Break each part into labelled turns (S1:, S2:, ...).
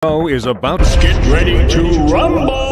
S1: Show is about to get ready to rumble.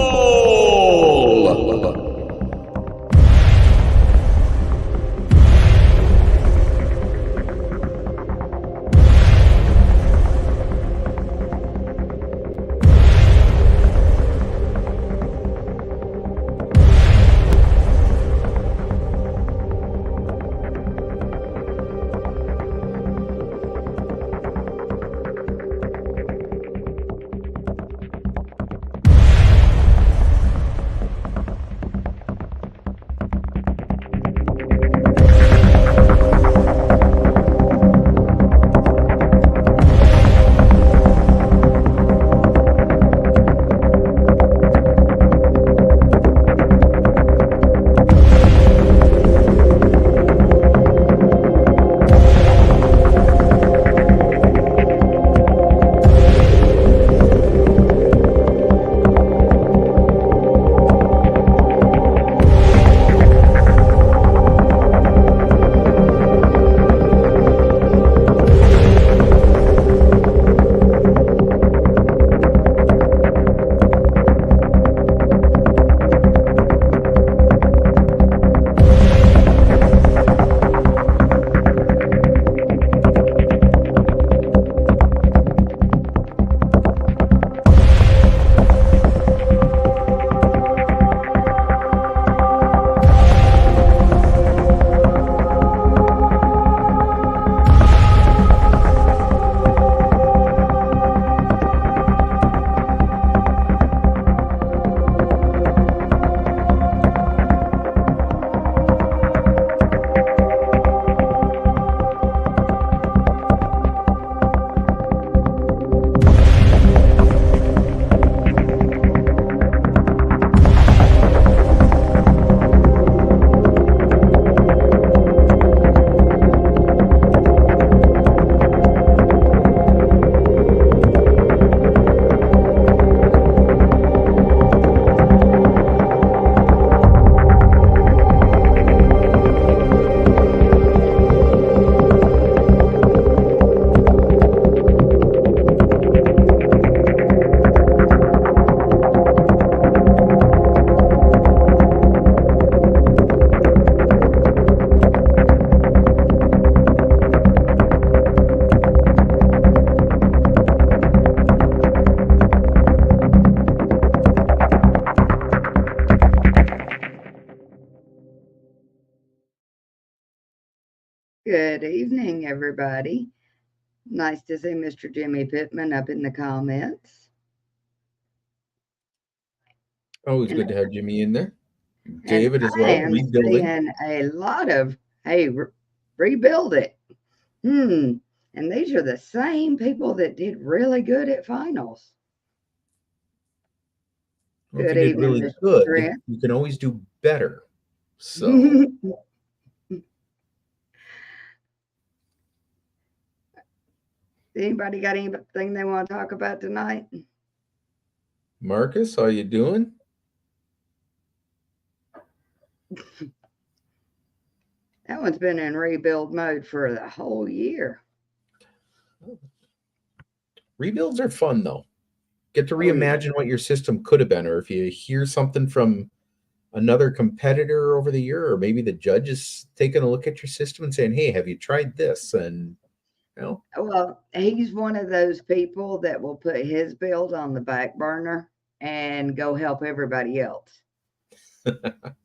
S2: Good evening, everybody. Nice to see Mr. Jimmy Pittman up in the comments.
S3: Always good to have Jimmy in there. David as well,
S2: I am
S3: rebuilding.
S2: seeing a lot of, hey, rebuild it. And these are the same people that did really good at finals.
S3: Well, if you did really
S2: Mr.
S3: good,
S2: Trent.
S3: you can always do better. So
S2: Anybody got anything they want to talk about tonight?
S3: Marcus, how you doing?
S2: That one's been in rebuild mode for the whole year.
S3: Rebuilds are fun though. Get to reimagine what your system could have been, or if you hear something from another competitor over the year, or maybe the judge is taking a look at your system and saying, "Hey, have you tried this?" And
S2: well, he's one of those people that will put his build on the back burner and go help everybody else.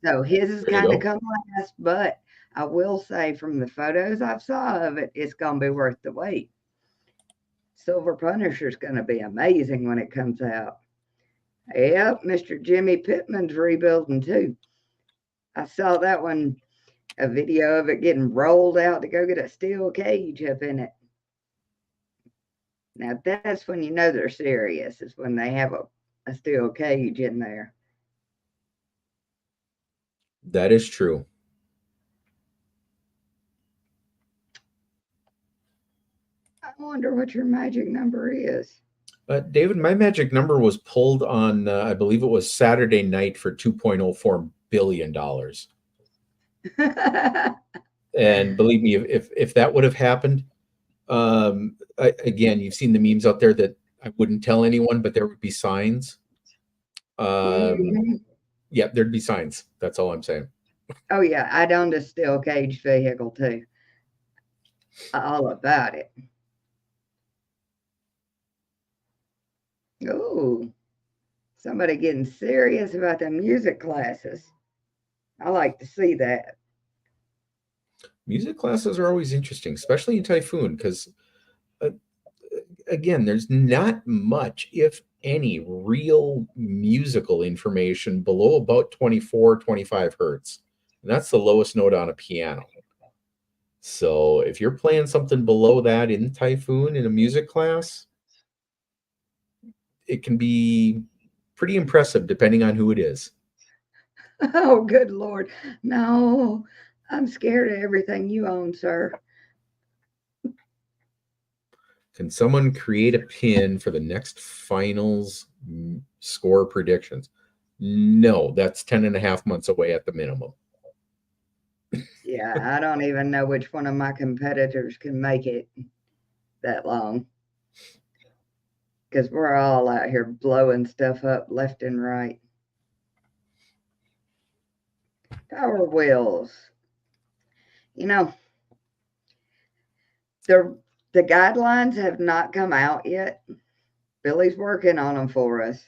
S2: So his is kind of come last, but I will say from the photos I've saw of it, it's going to be worth the wait. Silver Punisher is going to be amazing when it comes out. Yep, Mr. Jimmy Pittman's rebuilding too. I saw that one, a video of it getting rolled out to go get a steel cage up in it. Now that's when you know they're serious, is when they have a steel cage in there.
S3: That is true.
S2: I wonder what your magic number is.
S3: David, my magic number was pulled on, I believe it was Saturday night for $2.04 billion. And believe me, if that would have happened, again, you've seen the memes out there that I wouldn't tell anyone, but there would be signs.
S2: Mhm.
S3: Yeah, there'd be signs. That's all I'm saying.
S2: Oh yeah, I'd owned a steel cage vehicle too. All about it. Oh, somebody getting serious about the music classes. I like to see that.
S3: Music classes are always interesting, especially in Typhoon, because uh, again, there's not much, if any, real musical information below about 24, 25 hertz. And that's the lowest note on a piano. So if you're playing something below that in Typhoon in a music class, it can be pretty impressive depending on who it is.
S2: Oh, good Lord. No, I'm scared of everything you own, sir.
S3: Can someone create a pin for the next finals score predictions? No, that's 10 and a half months away at the minimum.
S2: Yeah, I don't even know which one of my competitors can make it that long. Because we're all out here blowing stuff up left and right. Power wheels. You know, the guidelines have not come out yet. Billy's working on them for us.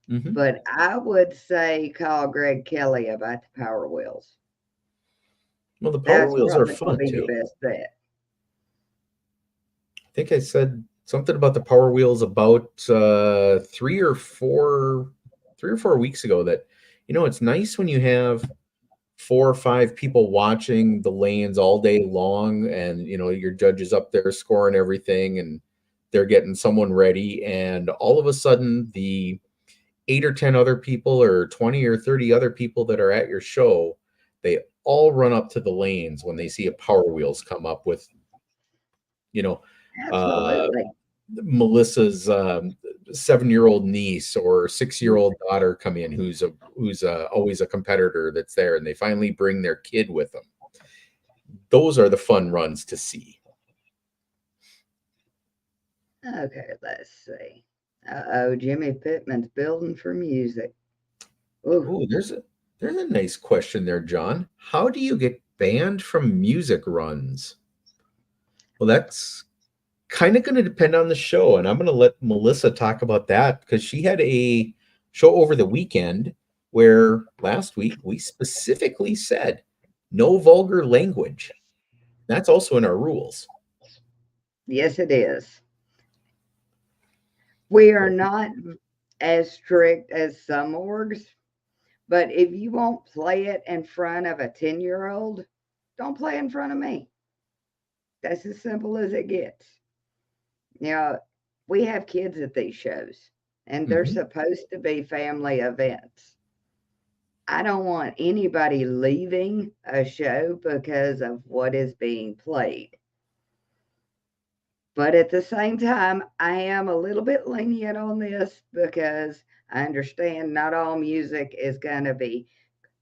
S3: Mhm.
S2: But I would say call Greg Kelly about the Power Wheels.
S3: Well, the Power
S2: That's
S3: Wheels are
S2: probably going
S3: fun
S2: to be
S3: too.
S2: your best bet.
S3: I think I said something about the Power Wheels about 3 or 4 weeks ago that, it's nice when you have 4 or 5 people watching the lanes all day long, and your judge is up there scoring everything, and they're getting someone ready, and all of a sudden the 8 or 10 other people or 20 or 30 other people that are at your show, they all run up to the lanes when they see a Power Wheels come up with uh,
S2: Absolutely.
S3: Melissa's 7-year-old niece or 6-year-old daughter come in, who's always a competitor that's there, and they finally bring their kid with them. Those are the fun runs to see.
S2: Okay, let's see. Uh-oh, Jimmy Pittman's building for music. Ooh,
S3: Oh, there's a nice question there, John. How do you get banned from music runs? Well, that's kind of going to depend on the show, and I'm going to let Melissa talk about that because she had a show over the weekend where last week we specifically said no vulgar language. That's also in our rules.
S2: yes, it is. We are not as strict as some orgs, but if you won't play it in front of a 10-year-old, don't play in front of me. That's as simple as it gets. We have kids at these shows, and they're
S3: Mhm.
S2: supposed to be family events. I don't want anybody leaving a show because of what is being played. But at the same time, I am a little bit lenient on this because I understand not all music is going to be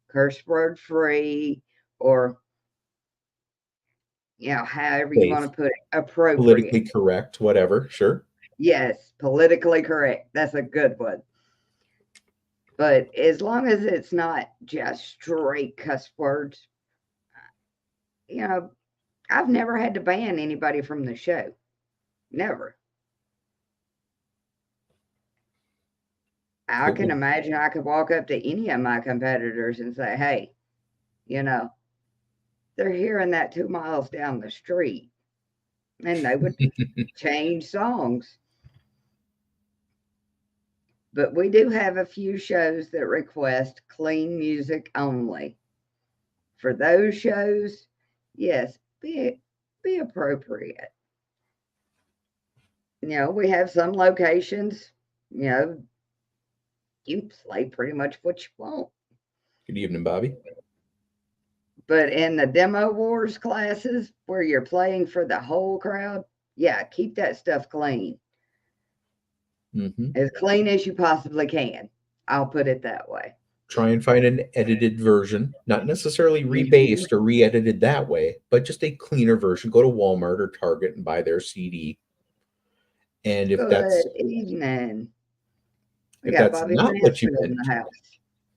S2: curse word free or, however you
S3: Safe,
S2: want to put it, appropriate.
S3: politically correct, whatever. Sure.
S2: Yes, politically correct. That's a good one. But as long as it's not just straight cuss words, I've never had to ban anybody from the show. Never. I can
S3: Absolutely.
S2: imagine I could walk up to any of my competitors and say, hey, you know, they're hearing that 2 miles down the street. And they would change songs. But we do have a few shows that request clean music only. For those shows, yes, be appropriate. We have some locations, you play pretty much what you want.
S3: Good evening, Bobby.
S2: But in the demo wars classes where you're playing for the whole crowd, yeah, keep that stuff clean.
S3: Mhm.
S2: As clean as you possibly can. I'll put it that way.
S3: Try and find an edited version, not necessarily
S2: Mhm.
S3: rebased or re-edited that way, but just a cleaner version. Go to Walmart or Target and buy their CD. And if
S2: Good evening. We
S3: if
S2: got
S3: that's
S2: Bobby
S3: not what you
S2: Mansfield in
S3: meant,
S2: the house.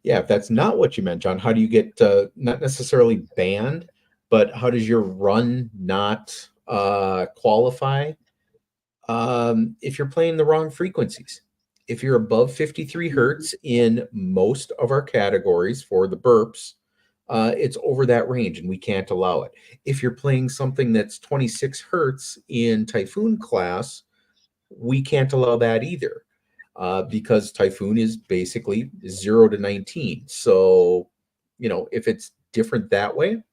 S3: yeah, if that's not what you meant, John, how do you get not necessarily banned, but how does your run not qualify? If you're playing the wrong frequencies. If you're above 53 hertz in most of our categories for the burps, it's over that range and we can't allow it. If you're playing something that's 26 hertz in Typhoon class, we can't allow that either, because Typhoon is basically 0 to 19. So, if it's different that way,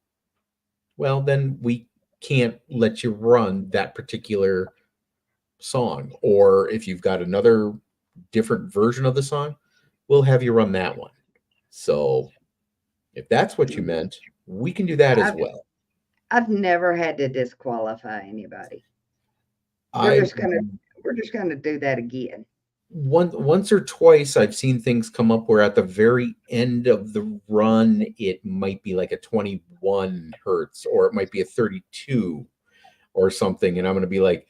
S3: well, then we can't let you run that particular song. Or if you've got another different version of the song, we'll have you run that one. So if that's what you meant, we can do that as
S2: I've,
S3: well.
S2: I've never had to disqualify anybody.
S3: I
S2: We're just gonna do that again.
S3: once or twice I've seen things come up where at the very end of the run it might be like a 21 hertz or it might be a 32 or something, and I'm going to be like,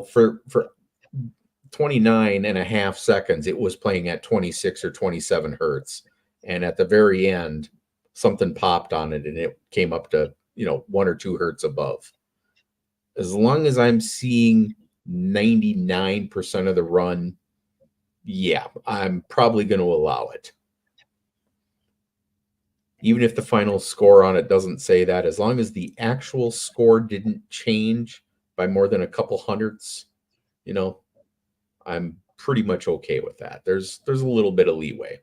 S3: for 29 and a half seconds it was playing at 26 or 27 hertz, and at the very end something popped on it and it came up to 1 or 2 hertz above. As long as I'm seeing 99% of the run, yeah, I'm probably going to allow it. Even if the final score on it doesn't say that, as long as the actual score didn't change by more than a couple hundredths, I'm pretty much okay with that. There's a little bit of leeway.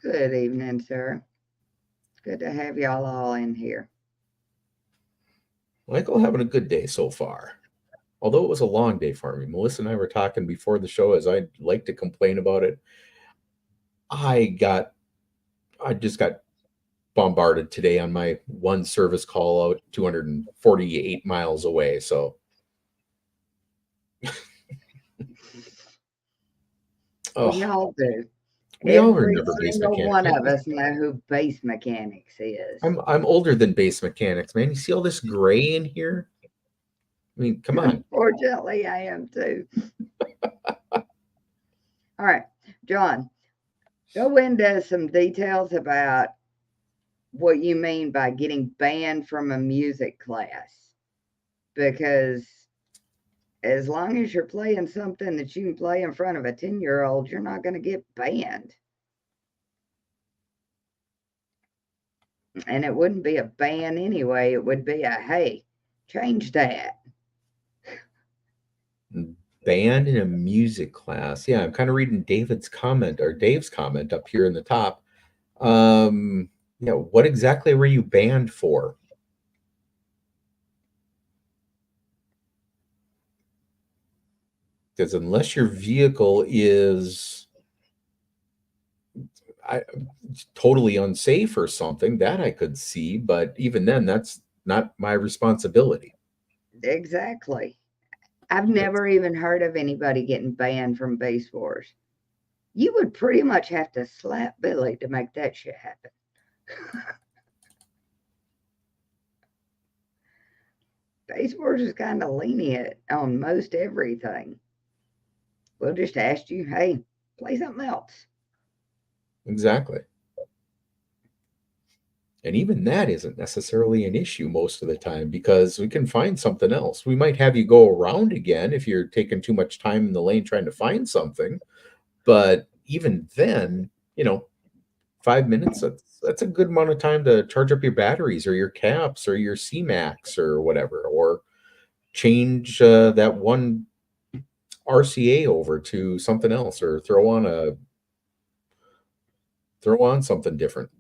S2: Good evening, sir. It's good to have y'all all in here.
S3: Michael, having a good day so far. Although it was a long day for me. Melissa and I were talking before the show, as I'd like to complain about it. I just got bombarded today on my one service call out 248 miles away. So
S2: We all do.
S3: We all
S2: Every
S3: remember Base
S2: single
S3: Mechanics.
S2: one of us know who Base Mechanics is.
S3: I'm older than Base Mechanics, man. You see all this gray in here? I mean, come on.
S2: Unfortunately, I am too. All right, John, go into some details about what you mean by getting banned from a music class. Because as long as you're playing something that you can play in front of a 10-year-old, you're not going to get banned. And it wouldn't be a ban anyway. It would be a, hey, change that.
S3: Banned in a music class. Yeah, I'm kind of reading Dave's comment up here in the top. What exactly were you banned for? Because unless your vehicle is totally unsafe or something, that I could see, but even then, that's not my responsibility.
S2: Exactly. I've never even heard of anybody getting banned from Base Wars. You would pretty much have to slap Billy to make that shit happen. Base Wars is kind of lenient on most everything. We'll just ask you, hey, play something else.
S3: Exactly. And even that isn't necessarily an issue most of the time, because we can find something else. We might have you go around again if you're taking too much time in the lane trying to find something. But even then, 5 minutes, that's a good amount of time to charge up your batteries or your caps or your C-Max or whatever, or change that one RCA over to something else, or throw on something different.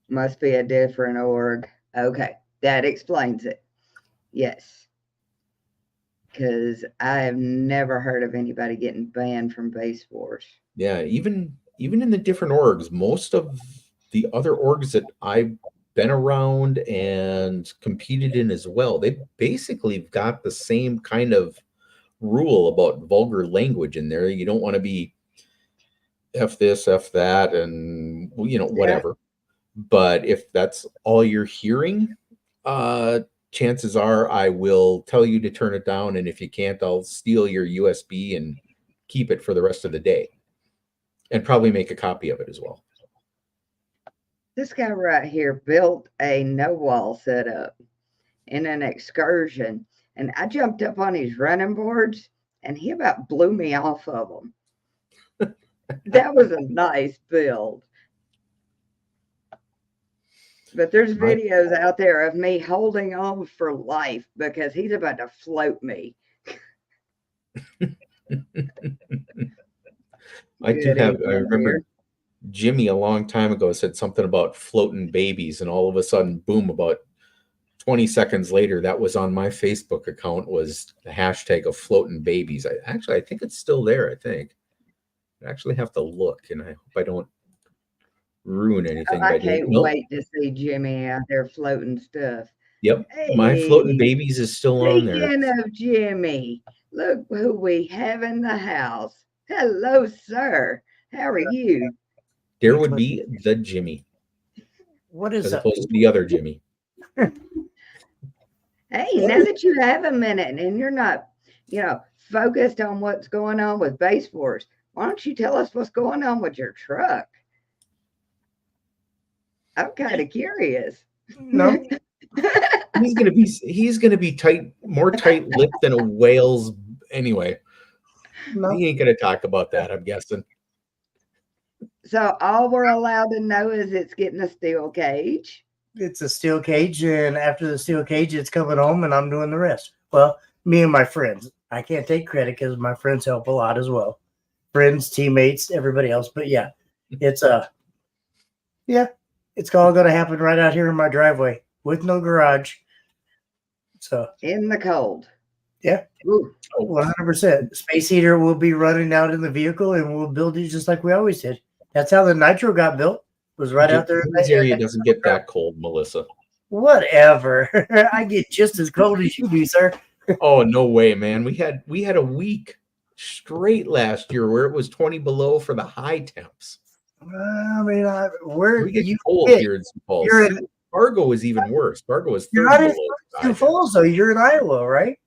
S2: Must be a different org. Okay, that explains it. Yes. Because I have never heard of anybody getting banned from Base Wars.
S3: Yeah, even in the different orgs, most of the other orgs that I've been around and competed in as well, they basically got the same kind of rule about vulgar language in there. You don't want to be F this, F that, and whatever. But if that's all you're hearing, chances are I will tell you to turn it down. And if you can't, I'll steal your USB and keep it for the rest of the day and probably make a copy of it as well.
S2: This guy right here built a no wall setup in an excursion, and I jumped up on his running boards and he about blew me off of them. That was a nice build. But there's videos out there of me holding on for life because he's about to float me.
S3: I remember Jimmy a long time ago said something about floating babies, and all of a sudden, boom, about 20 seconds later, that was on my Facebook account, was the hashtag of floating babies. I think it's still there. I think I actually have to look, and I hope I don't ruin anything.
S2: I can't wait to see Jimmy out there floating stuff.
S3: Yep, hey, my floating babies is still on there.
S2: Speaking of Jimmy, look who we have in the house. Hello, sir. How are you?
S3: There would be the Jimmy.
S4: What is
S3: as
S4: that?
S3: opposed to the other Jimmy.
S2: Hey, now that you have a minute and you're not, focused on what's going on with Base Force, why don't you tell us what's going on with your truck? I'm kind of curious.
S4: No.
S3: He's gonna be more tight-lipped than a whale's anyway.
S4: No.
S3: He ain't gonna talk about that, I'm guessing.
S2: So all we're allowed to know is it's getting a steel cage.
S4: It's a steel cage, and after the steel cage, it's coming home, and I'm doing the rest. Well, me and my friends. I can't take credit because my friends help a lot as well. Friends, teammates, everybody else. But yeah, it's all going to happen right out here in my driveway with no garage. So
S2: in the cold.
S4: Yeah.
S2: Ooh.
S4: 100%. Space heater will be running out in the vehicle, and we'll build it just like we always did. That's how the Nitro got built. Was right out there.
S3: This area doesn't get that cold, Melissa.
S4: Whatever. I get just as cold as you do, sir.
S3: Oh, no way, man. We had a week straight last year where it was 20 below for the high temps.
S4: I mean,
S3: we get cold here in Sioux Falls. Fargo is even worse. Fargo is 30 below.
S4: Sioux Falls, though. You're in Iowa, right?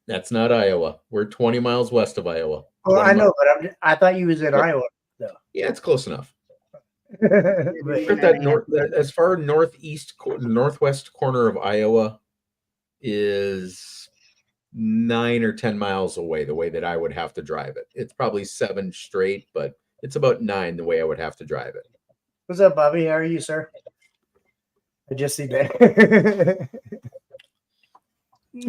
S3: That's not Iowa. We're 20 miles west of Iowa.
S4: Well, I know, but I thought you was in Iowa. So.
S3: Yeah, it's close enough. As far northwest corner of Iowa is 9 or 10 miles away, the way that I would have to drive it. It's probably 7 straight, but it's about 9 the way I would have to drive it.
S4: What's up, Bobby? How are you, sir? I just see that.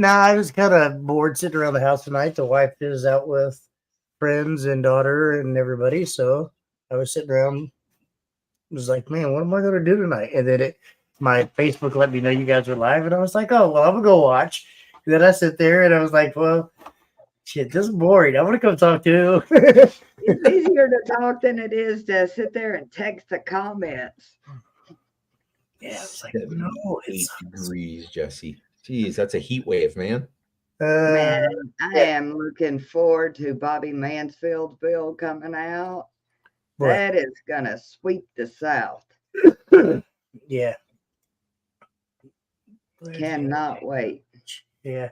S4: I was kind of bored sitting around the house tonight. The wife is out with friends and daughter and everybody, so I was sitting around. Was like, man, what am I going to do tonight? And then my Facebook let me know you guys were live, and I was like, oh, well, I'm going to go watch. And then I sit there, and I was like, well, shit, this is boring. I want to come talk to.
S2: It's easier to talk than it is to sit there and text the comments.
S4: Yeah, it's like, no, it's
S3: 8 degrees, Jesse. Jeez, that's a heat wave, man.
S2: Man, I am looking forward to Bobby Mansfield's bill coming out. What? That is going to sweep the South.
S4: Yeah.
S2: Cannot wait.
S4: Yeah.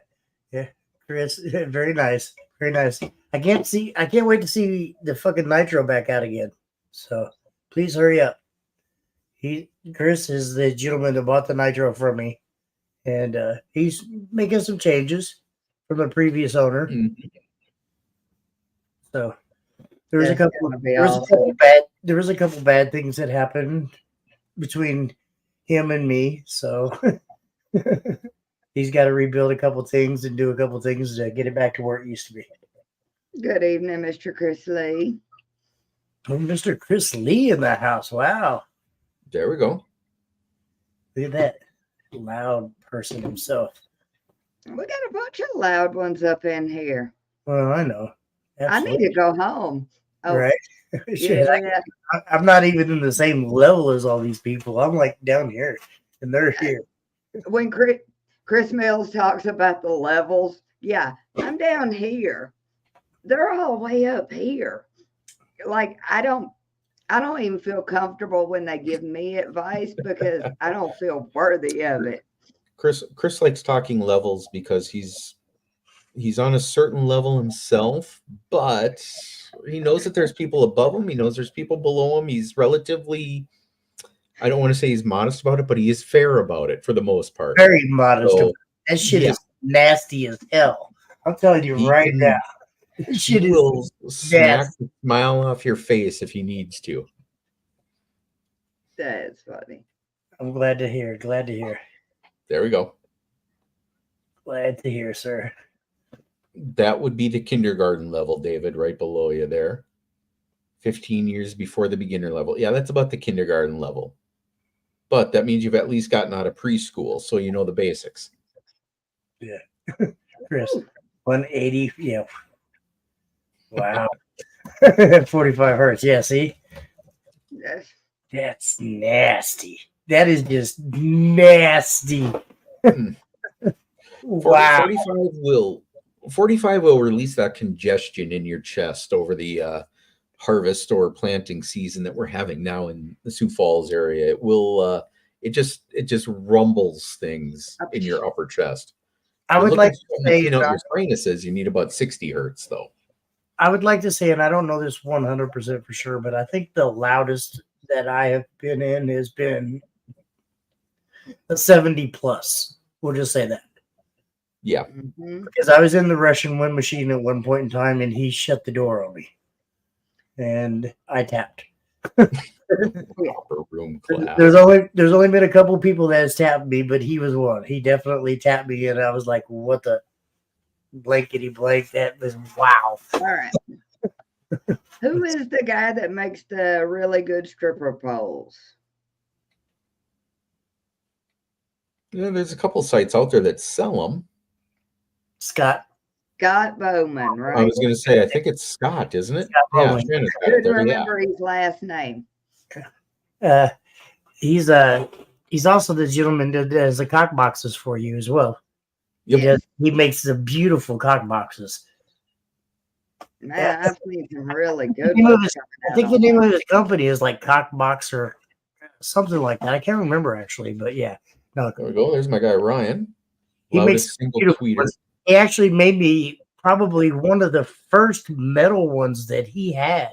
S4: Chris, very nice. Very nice. I can't wait to see the fucking Nitro back out again. So please hurry up. Chris is the gentleman that bought the Nitro from me. And he's making some changes from the previous owner. Mm-hmm. So there was a couple bad things that happened between him and me. So he's got to rebuild a couple things and do a couple things to get it back to where it used to be.
S2: Good evening, Mr. Chris Lee.
S4: Oh, Mr. Chris Lee in the house. Wow.
S3: There we go.
S4: Look at that loud person himself.
S2: We got a bunch of loud ones up in here.
S4: Well, I know. Absolutely.
S2: I need to go home.
S4: Oh, right. Yeah. I'm not even in the same level as all these people. I'm like down here, and they're here.
S2: When Chris Mills talks about the levels, yeah, I'm down here. They're all way up here. Like I don't even feel comfortable when they give me advice because I don't feel worthy of it.
S3: Chris likes talking levels because he's on a certain level himself, but he knows that there's people above him. He knows there's people below him. He's relatively, I don't want to say he's modest about it, but he is fair about it for the most part.
S4: Very modest.
S3: So,
S4: That shit
S3: yeah.
S4: is nasty as hell. I'm telling you
S3: He
S4: right
S3: can-
S4: now. That shit
S3: He
S4: is
S3: will smack the smile off your face if he needs to.
S2: That's funny.
S4: I'm glad to hear. Glad to hear.
S3: There we go.
S4: Glad to hear, sir.
S3: That would be the kindergarten level, David, right below you there. 15 years before the beginner level. Yeah, that's about the kindergarten level. But that means you've at least gotten out of preschool, so you know the basics.
S4: Chris, 180. Yeah. Wow. 45 hertz. Yeah, see?
S2: Yes.
S4: That's nasty. That is just nasty. Wow.
S3: 45 will release that congestion in your chest over the harvest or planting season that we're having now in the Sioux Falls area. It will it just rumbles things in your upper chest.
S4: I would like to say,
S3: you know, your sinuses, you need about 60 hertz though.
S4: I would like to say, and I don't know this 100% for sure, but I think the loudest that I have been in has been a 70 plus. We'll just say that.
S3: Yeah.
S2: Mhm.
S4: Because I was in the Russian wind machine at one point in time and he shut the door on me. And I tapped.
S3: Upper room class.
S4: There's only been a couple people that has tapped me, but he was one. He definitely tapped me and I was like, what the blankety blank? That was wow.
S2: All right. Who is the guy that makes the really good stripper poles?
S3: Yeah, there's a couple sites out there that sell them.
S4: Scott.
S2: Scott Bowman,
S3: I
S2: right?
S3: was going to say, I think it's Scott, isn't it?
S4: Scott
S3: Yeah,
S4: Bowman.
S3: Shannon's
S2: I
S3: got it
S2: couldn't
S3: there, yeah.
S2: remember his last name.
S4: He's also the gentleman that does the cock boxes for you as well.
S3: Yep.
S4: He makes the beautiful cock boxes.
S2: Man, I've seen some really good
S4: You know,
S2: ones
S4: I think the name of his company is like Cock Boxer, something like that. I can't remember actually, but yeah. No,
S3: There we go. There's my guy Ryan.
S4: he makes
S3: Loudest single
S4: beautiful
S3: tweeter.
S4: ones. He actually made me probably one of the first metal ones that he had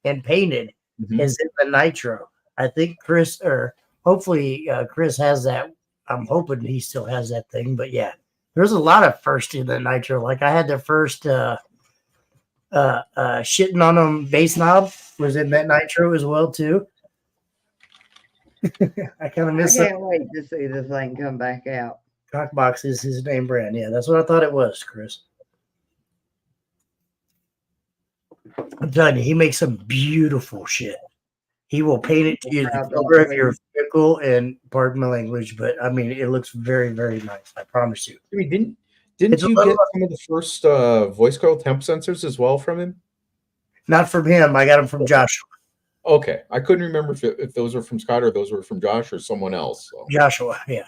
S4: and painted
S3: Mhm.
S4: is in the Nitro. I think Chris, or hopefully Chris has that. I'm hoping he still has that thing, but yeah, there's a lot of first in the Nitro. Like I had the first shitting on them bass knob was in that Nitro as well too. I kind of
S2: I
S4: miss it.
S2: can't wait to see this thing come back out.
S4: Cockbox is his name brand. Yeah, that's what I thought it was, Chris. I'm telling you, he makes some beautiful shit. He will paint it to you the
S2: Proud
S4: color of
S2: dog.
S4: your vehicle, and pardon my language, but I mean, it looks very, very nice. I promise you.
S3: I mean, didn't
S4: It's a
S3: you
S4: little-
S3: get some of the first voice coil temp sensors as well from him?
S4: Not from him. I got them from Joshua.
S3: Okay. I couldn't remember if those were from Scott or those were from Josh or someone else. So.
S4: Joshua, yeah.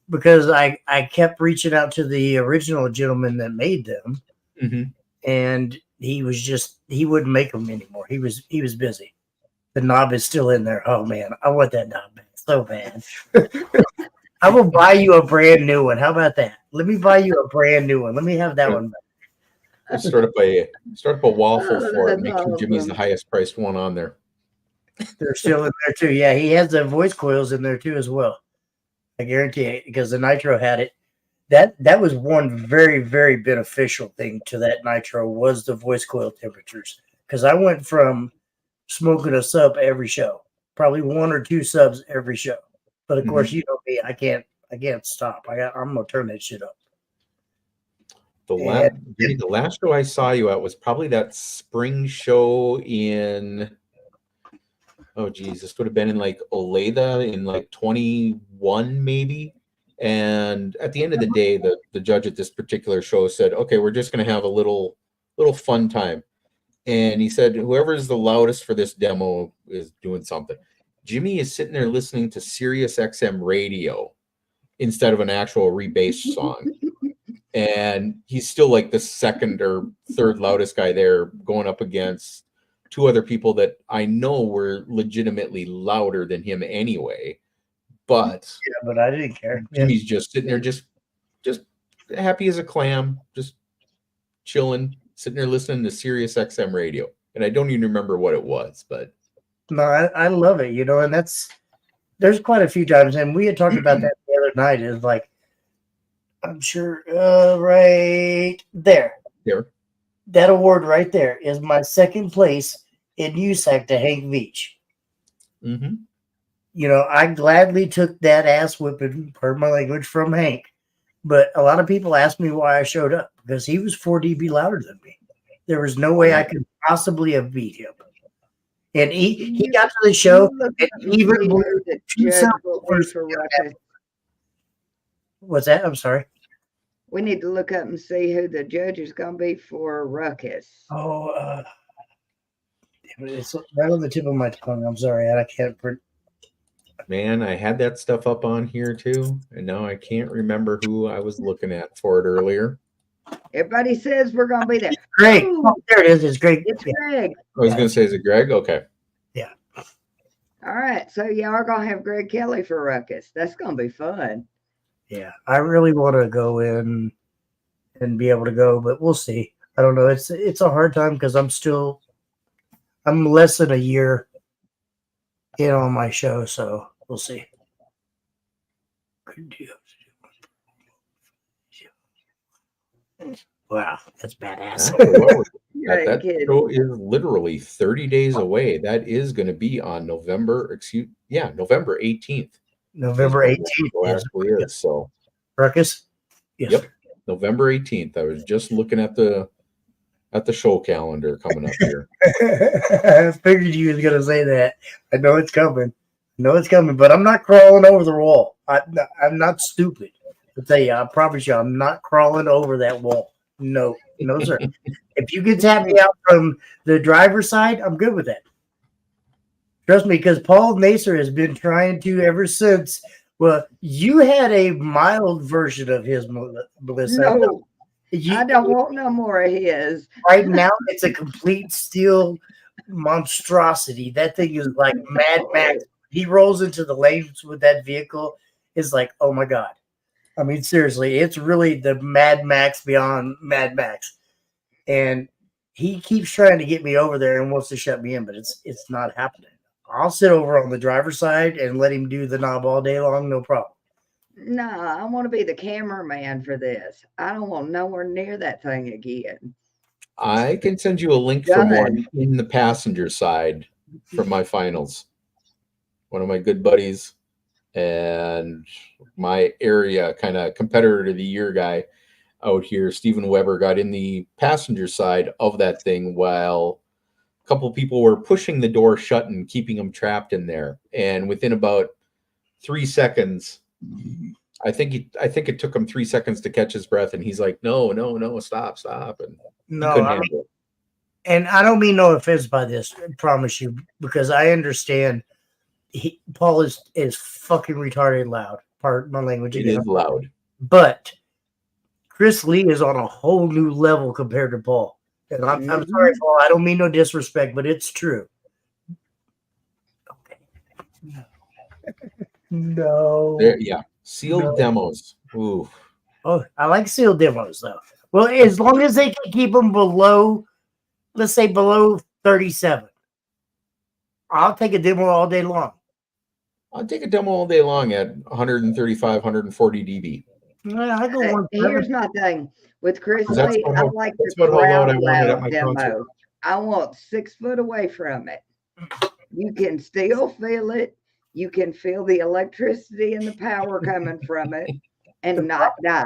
S4: Because I kept reaching out to the original gentleman that made them,
S3: Mhm.
S4: and he wouldn't make them anymore. He was busy. The knob is still in there. Oh man, I want that knob back so bad. I will buy you a brand new one. How about that? Let me buy you a brand new one. Let me have that one back.
S3: We'll start up a waffle for it. Make sure
S2: That's
S3: Jimmy's the
S2: awesome.
S3: highest priced one on there.
S4: They're still in there too. Yeah, he has the voice coils in there too as well. I guarantee it, because the Nitro had it. That was one very, very beneficial thing to that Nitro was the voice coil temperatures. Because I went from smoking a sub every show, probably 1 or 2 subs every show. But of course, you know me, I can't stop. I'm gonna turn that shit up.
S3: Jimmy, the last show I saw you at was probably that spring show in. Oh geez, this would have been in like Olathe in like 21 maybe. And at the end of the day, the judge at this particular show said, "Okay, we're just going to have a little fun time." And he said, "Whoever is the loudest for this demo is doing something." Jimmy is sitting there listening to Sirius XM radio instead of an actual rebased song. And he's still like the second or third loudest guy there, going up against 2 other people that I know were legitimately louder than him anyway. But
S4: Yeah, but I didn't care. Yeah.
S3: Jimmy's just sitting there, just happy as a clam, just chilling, sitting there listening to Sirius XM radio. And I don't even remember what it was, but
S4: No, I love it, and there's quite a few times, and we had talked about that the other night, is like, I'm sure right there, that award right there is my second place in USAC to Hank Veach.
S3: mm-hmm.
S4: I gladly took that ass whipping, pardon my language, from Hank. But a lot of people asked me why I showed up, because he was 4 dB louder than me. There was no way I could possibly have beat him. And he got to the show, and even what's that? I'm sorry.
S2: We need to look up and see who the judge is going to be for Ruckus.
S4: Oh, it's right on the tip of my tongue. I'm sorry, I can't.
S3: Man, I had that stuff up on here too, and now I can't remember who I was looking at for it earlier.
S2: Everybody says we're going to be there.
S4: Greg. Oh, there it is. It's Greg.
S2: It's Greg.
S3: I was going to say, is it Greg? Okay.
S4: Yeah.
S2: All right. So y'all are going to have Greg Kelly for Ruckus. That's going to be fun.
S4: Yeah. I really want to go in and be able to go, but we'll see. I don't know. It's a hard time because I'm less than a year in on my show, so we'll see. Good deal. Wow, that's badass.
S3: That show is literally 30 days away. That is going to be on November 18th.
S4: November 18th.
S3: Actually is. So
S4: Ruckus?
S3: Yes. Yep. November 18th. I was just looking at the show calendar coming up here.
S4: I figured you was gonna say that. I know it's coming. But I'm not crawling over the wall. I'm not stupid. I'll tell you, I promise you, I'm not crawling over that wall. No, sir. If you can tap me out from the driver's side, I'm good with that. Trust me, because Paul Nacer has been trying to ever since. Well, you had a mild version of his, Melissa.
S2: No, I don't want no more of his.
S4: Right now, it's a complete steel monstrosity. That thing is like Mad Max. He rolls into the lanes with that vehicle. It's like, oh my God. I mean, seriously, it's really the Mad Max beyond Mad Max. And he keeps trying to get me over there and wants to shut me in, but it's not happening. I'll sit over on the driver's side and let him do the knob all day long, no problem.
S2: No, I want to be the cameraman for this. I don't want nowhere near that thing again.
S3: I can send you a link from one in the passenger side from my finals. One of my good buddies and my area kind of competitor of the year guy out here, Stephen Weber, got in the passenger side of that thing while a couple people were pushing the door shut and keeping him trapped in there. And within about 3 seconds, I think it took him 3 seconds to catch his breath, and he's like, no, stop. And
S4: and I don't mean no offense by this, I promise you, because I understand Paul is fucking retarded loud. Pardon my language.
S3: It is loud.
S4: But Chris Lee is on a whole new level compared to Paul. And I'm sorry, Paul. I don't mean no disrespect, but it's true. Okay. No.
S3: Sealed demos. Ooh.
S4: Oh, I like sealed demos though. Well, as long as they can keep them below, let's say below 37, I'll take a demo all day long.
S3: I'll take a demo all day long at 135, 140 dB.
S4: I go
S2: here's my thing with Chris Lee. I like the crowd loud demo. I want 6 foot away from it. You can still feel it. You can feel the electricity and the power coming from it, and not die.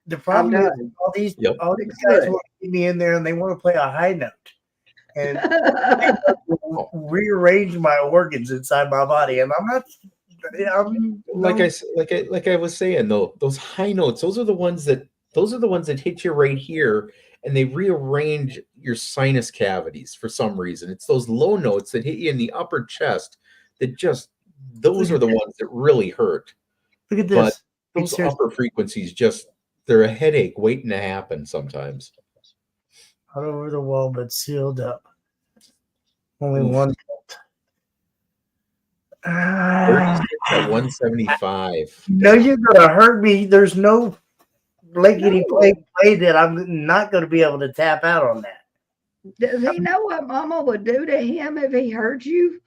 S4: The problem is all these guys want to get me in there and they want to play a high note, and rearrange my organs inside my body, and
S3: like I was saying though, those high notes, those are the ones that hit you right here, and they rearrange your sinus cavities for some reason. It's those low notes that hit you in the upper chest that those are the ones that really hurt.
S4: Look at this.
S3: But those upper frequencies they're a headache waiting to happen sometimes.
S4: Not over the wall, but sealed up. Only one.
S3: at 175.
S4: No, you're gonna hurt me. There's no lickety play that I'm not gonna be able to tap out on that.
S2: Does he know what Mama would do to him if he hurt you?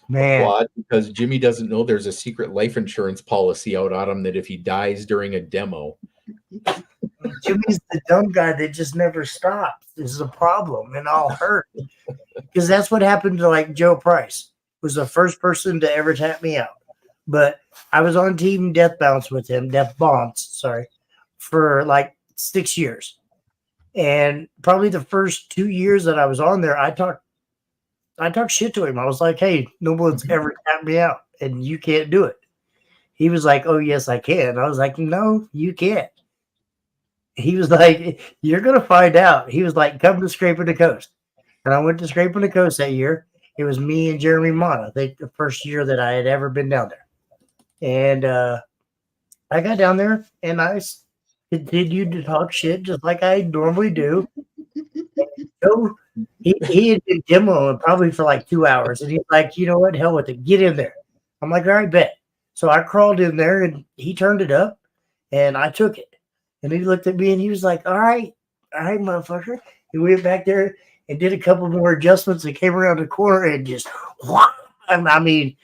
S4: Man,
S3: Quad, because Jimmy doesn't know there's a secret life insurance policy out on him that if he dies during a demo.
S4: Jimmy's the dumb guy that just never stops. This is a problem, and I'll hurt because that's what happened to like Joe Price. Was the first person to ever tap me out, but I was on Team Death Bounce with him, Death Bounce, sorry, for like 6 years, and probably the first 2 years that I was on there, I talked shit to him. I was like, "Hey, no one's ever tapped me out, and you can't do it." He was like, "Oh yes, I can." I was like, "No, you can't." He was like, "You're gonna find out." He was like, "Come to Scraping the Coast," and I went to Scraping the Coast that year. It was me and Jeremy Mott. I think the first year that I had ever been down there, and I got down there and I continued to talk shit just like I normally do. So he had been demoing probably for like 2 hours, and he's like, "You know what? Hell with it. Get in there." I'm like, "All right, bet." So I crawled in there, and he turned it up, and I took it. And he looked at me, and he was like, all right, motherfucker." He went back there and did a couple more adjustments and came around the corner and just, and I mean,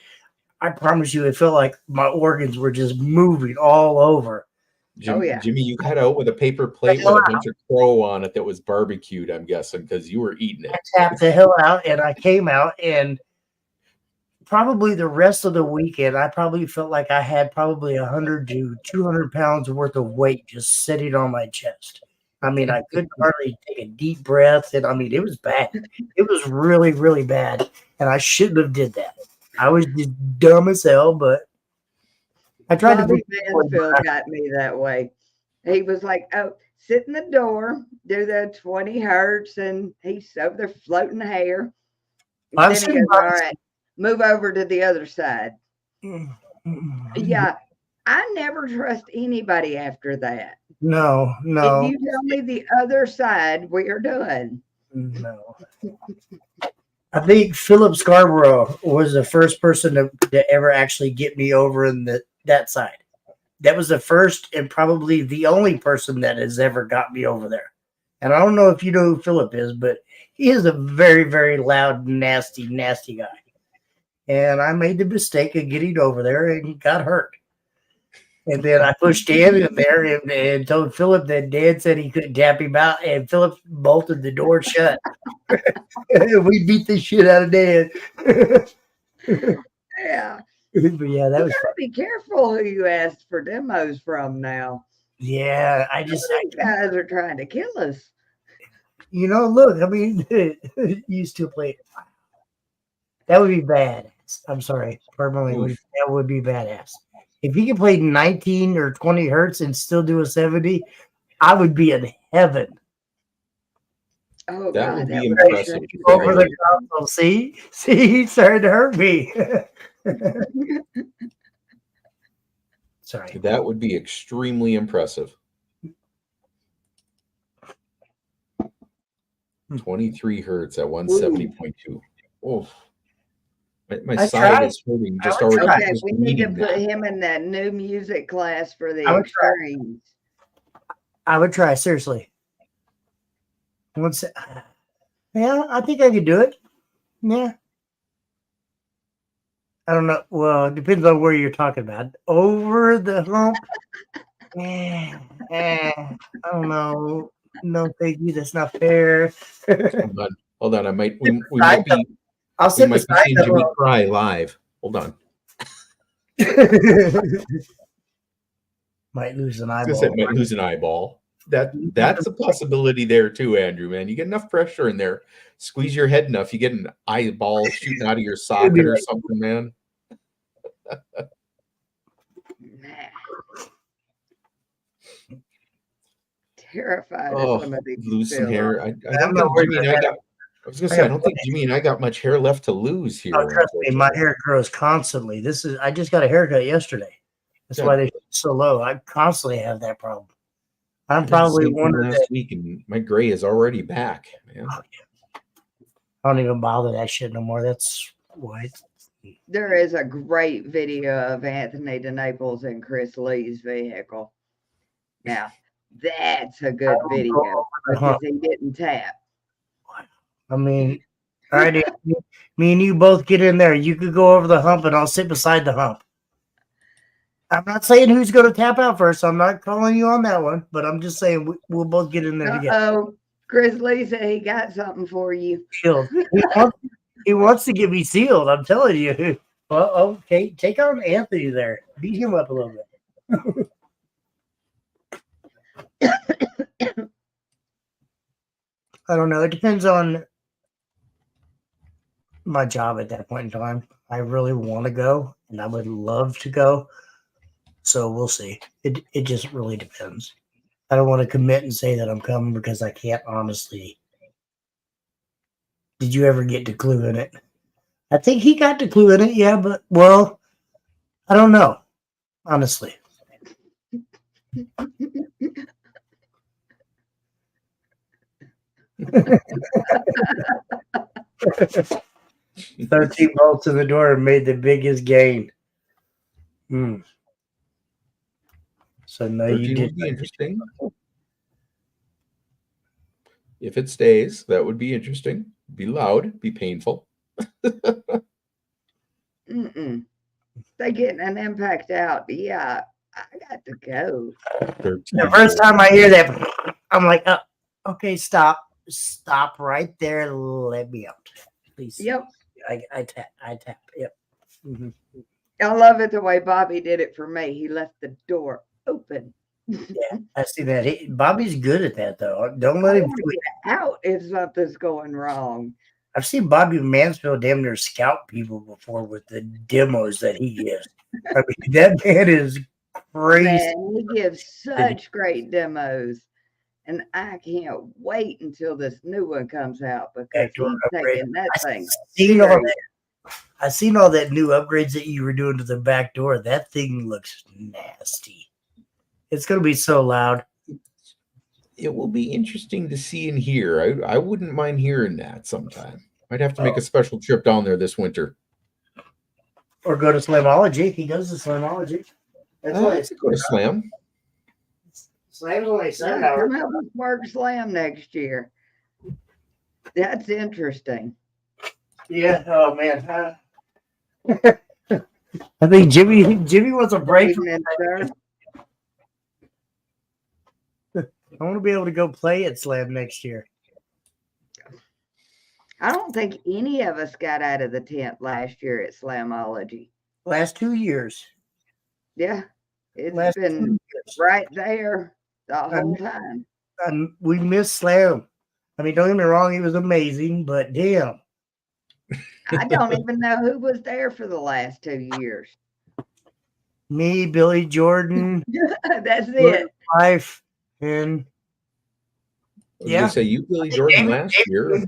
S4: I promise you, it felt like my organs were just moving all over.
S3: Jimmy, you got out with a paper plate with a bunch of crow on it that was barbecued, I'm guessing, because you were eating it.
S4: I tapped the hell out, and I came out, and probably the rest of the weekend, I probably felt like I had probably 100 to 200 pounds worth of weight just sitting on my chest. I mean, I couldn't hardly take a deep breath, and I mean, it was bad. It was really, really bad, and I shouldn't have did that. I was just dumb as hell, but I tried
S2: Bobby
S4: to.
S2: Mansfield got me that way. He was like, "Oh, sit in the door, do the 20 hertz," and he's over there floating hair.
S4: I'm
S2: Then he goes, "All right, move over to the other side." Yeah, I never trust anybody after that.
S4: No.
S2: If you tell me the other side, we're done.
S4: No. I think Philip Scarborough was the first person to ever actually get me over in that side. That was the first and probably the only person that has ever got me over there. And I don't know if you know who Philip is, but he is a very, very loud, nasty guy. And I made the mistake of getting over there and got hurt. And then I pushed Dan in there and told Philip that Dan said he couldn't tap him out, and Philip bolted the door shut. We beat the shit out of Dan.
S2: Yeah.
S4: But yeah, that was.
S2: You gotta be careful who you ask for demos from now.
S4: Yeah,
S2: These guys are trying to kill us.
S4: Look, I mean, you still play it. That would be badass. I'm sorry, permanently, that would be badass. If he could play 19 or 20 hertz and still do a 70, I would be in heaven.
S2: Oh,
S3: that
S2: God,
S3: would
S2: that
S3: be
S2: would
S3: impressive.
S4: Over the console. See, he started to hurt me. Sorry.
S3: That would be extremely impressive. 23 hertz at 170.2. Oh, my side is hurting just already.
S2: Okay, we need to put him in that new music class for the extremes.
S4: I would try, seriously. Yeah, I think I could do it. Yeah. I don't know. Well, it depends on where you're talking about. Over the hump. I don't know. No, thank you. That's not fair.
S3: Hold on. We might be.
S4: I'll sit beside
S3: seeing Jimmy cry live. Hold on.
S4: Might lose an eyeball.
S3: Might lose an eyeball. That's a possibility there too, Andrew. Man, you get enough pressure in there, squeeze your head enough, you get an eyeball shooting out of your socket or something, man.
S2: Terrified
S3: of
S2: some of these.
S3: Lose some hair. I don't think Jimmy and I got. I was gonna say I don't think Jimmy and I got much hair left to lose here.
S4: Oh, trust me, my hair grows constantly. I just got a haircut yesterday. That's why they're so low. I constantly have that problem. I'm probably one of
S3: last week, and my gray is already back, man.
S4: Oh, yeah. I don't even bother that shit no more. That's What?
S2: There is a great video of Anthony DeNaples and Chris Lee's vehicle. Now, that's a good video because he didn't tap.
S4: I mean, all right, me and you both get in there. You could go over the hump, and I'll sit beside the hump. I'm not saying who's going to tap out first. I'm not calling you on that one, but I'm just saying we'll both get in there together.
S2: Uh-oh. Chris Lee said he got something for you.
S4: Sealed. He wants to get me sealed. I'm telling you. Well, okay, take on Anthony there. Beat him up a little bit. I don't know. It depends on my job at that point in time. I really want to go, and I would love to go. So we'll see. It just really depends. I don't want to commit and say that I'm coming because I can't honestly. Did you ever get to Clue in it? I think he got to Clue in it, yeah, but well, I don't know, honestly. $13 bolts in the door and made the biggest gain. So no, you
S3: 13
S4: did.
S3: would be interesting. If it stays, that would be interesting. Be loud, be painful.
S2: They getting an impact out. Yeah, I got to go.
S4: The first time I hear that, I'm like, oh, okay, stop right there. Let me out, please.
S2: Yep.
S4: I tap. Yep. Mm-hmm.
S2: I love it the way Bobby did it for me. He left the door open.
S4: Yeah, I see that. Bobby's good at that, though. Don't let him do it.
S2: Out if something's going wrong.
S4: I've seen Bobby Mansfield damn near scout people before with the demos that he gives. I mean, that man is crazy.
S2: Man, he gives such great demos. And I can't wait until this new one comes out because he's taking that thing.
S4: I seen all that new upgrades that you were doing to the back door. That thing looks nasty. It's going to be so loud.
S3: It will be interesting to see and hear. I wouldn't mind hearing that sometime. I'd have to make a special trip down there this winter.
S4: Or go to Slamology. He goes to Slamology.
S3: That's why I could go to Slam.
S4: Slam's only $7.
S2: Come out with Mark Slam next year. That's interesting.
S4: Yeah. Oh man. I think Jimmy wants a break from that. I want to be able to go play at Slam next year.
S2: I don't think any of us got out of the tent last year at Slamology.
S4: Last 2 years.
S2: Yeah. It's been right there the whole time.
S4: We missed Slam. I mean, don't get me wrong, he was amazing, but damn.
S2: I don't even know who was there for the last 2 years.
S4: Me, Billy Jordan.
S2: That's it.
S4: Wife, and
S3: I was gonna say you Billy Jordan last year.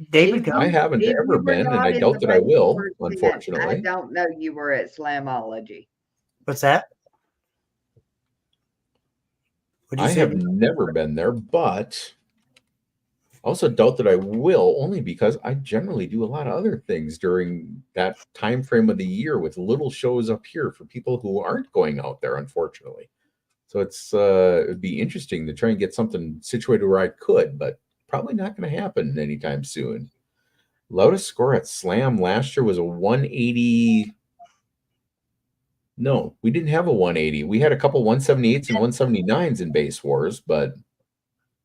S4: David,
S3: I haven't ever been, and I doubt that I will, unfortunately.
S2: I don't know you were at Slamology.
S4: What's that?
S3: I have never been there, but I also doubt that I will, only because I generally do a lot of other things during that time frame of the year with little shows up here for people who aren't going out there, unfortunately. So it'd be interesting to try and get something situated where I could, but probably not going to happen anytime soon. Loudest score at Slam last year was a 180. No, we didn't have a 180. We had a couple 178s and 179s in Base Wars, but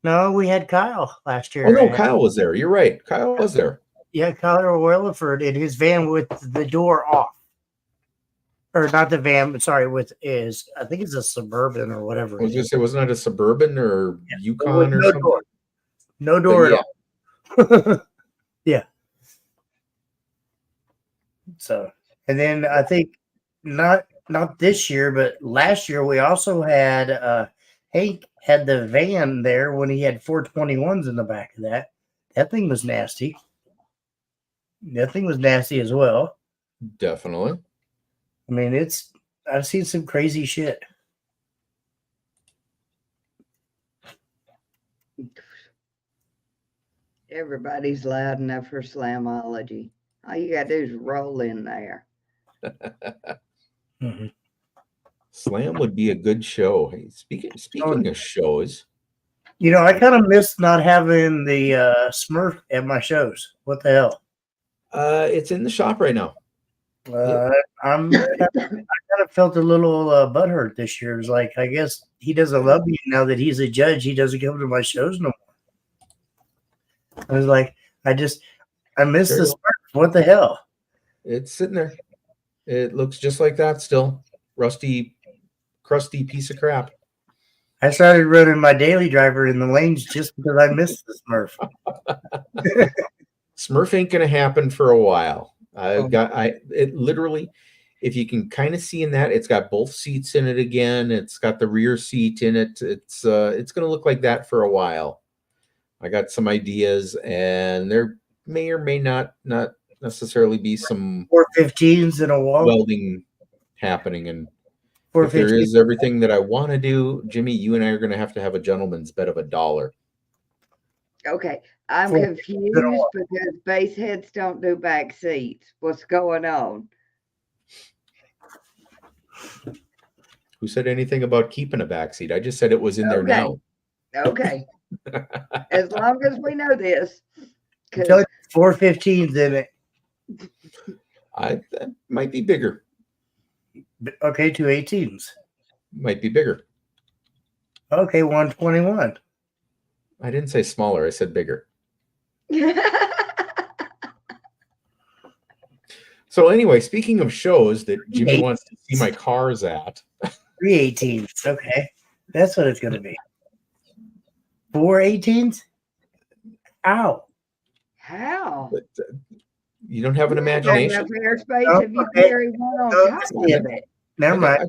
S4: no, we had Kyle last year.
S3: Oh no, Kyle was there. You're right. Kyle was there.
S4: Yeah, Kyle Williford in his van with the door off. Or not the van, but sorry, with I think it's a Suburban or whatever.
S3: I was going to say, wasn't it a Suburban or Yukon or something?
S4: Door. No door at all. Yeah. So, and then I think not this year, but last year we also had Hank had the van there when he had 421s in the back of that. That thing was nasty. That thing was nasty as well.
S3: Definitely.
S4: I mean, I've seen some crazy shit.
S2: Everybody's loud enough for Slamology. All you gotta do is roll in there.
S4: Mhm.
S3: Slam would be a good show. Hey, speaking of shows,
S4: You know, I kind of miss not having the Smurf at my shows. What the hell?
S3: it's in the shop right now.
S4: I kind of felt a little butthurt this year. It was like, I guess he doesn't love me now that he's a judge. He doesn't come to my shows no more. I was like, I miss
S3: There
S4: the
S3: you go.
S4: Smurf. What the hell?
S3: It's sitting there. It looks just like that still. Rusty, crusty piece of crap.
S4: I started running my daily driver in the lanes just because I missed the Smurf.
S3: Smurf ain't gonna happen for a while. It literally, if you can kind of see in that, it's got both seats in it again. It's got the rear seat in it. It's gonna look like that for a while. I got some ideas, and there may or may not necessarily be some
S4: 415s in a wall.
S3: welding happening. And if there
S4: 415.
S3: is everything that I want to do, Jimmy, you and I are gonna have to have a gentleman's bet of $1.
S2: Okay, I'm
S4: Full-
S2: confused because base heads don't do back seats. What's going on?
S3: Who said anything about keeping a backseat? I just said it was in there
S2: Okay.
S3: now.
S2: Okay, as long as we know this.
S4: I'm
S2: 'Cause-
S4: telling you, 415s in it.
S3: That might be bigger.
S4: Okay, 218s.
S3: Might be bigger.
S4: Okay, 121.
S3: I didn't say smaller. I said bigger. So anyway, speaking of shows that Jimmy
S4: Hey.
S3: wants to see my cars at,
S4: 318s. Okay, that's what it's going to be. 418s? Ow.
S2: How?
S3: but you don't have an
S2: Got
S3: imagination.
S2: enough airspace
S4: Oh,
S2: if you
S4: okay.
S2: carry one on
S4: Oh,
S2: top
S4: yeah.
S2: of it.
S4: Never mind.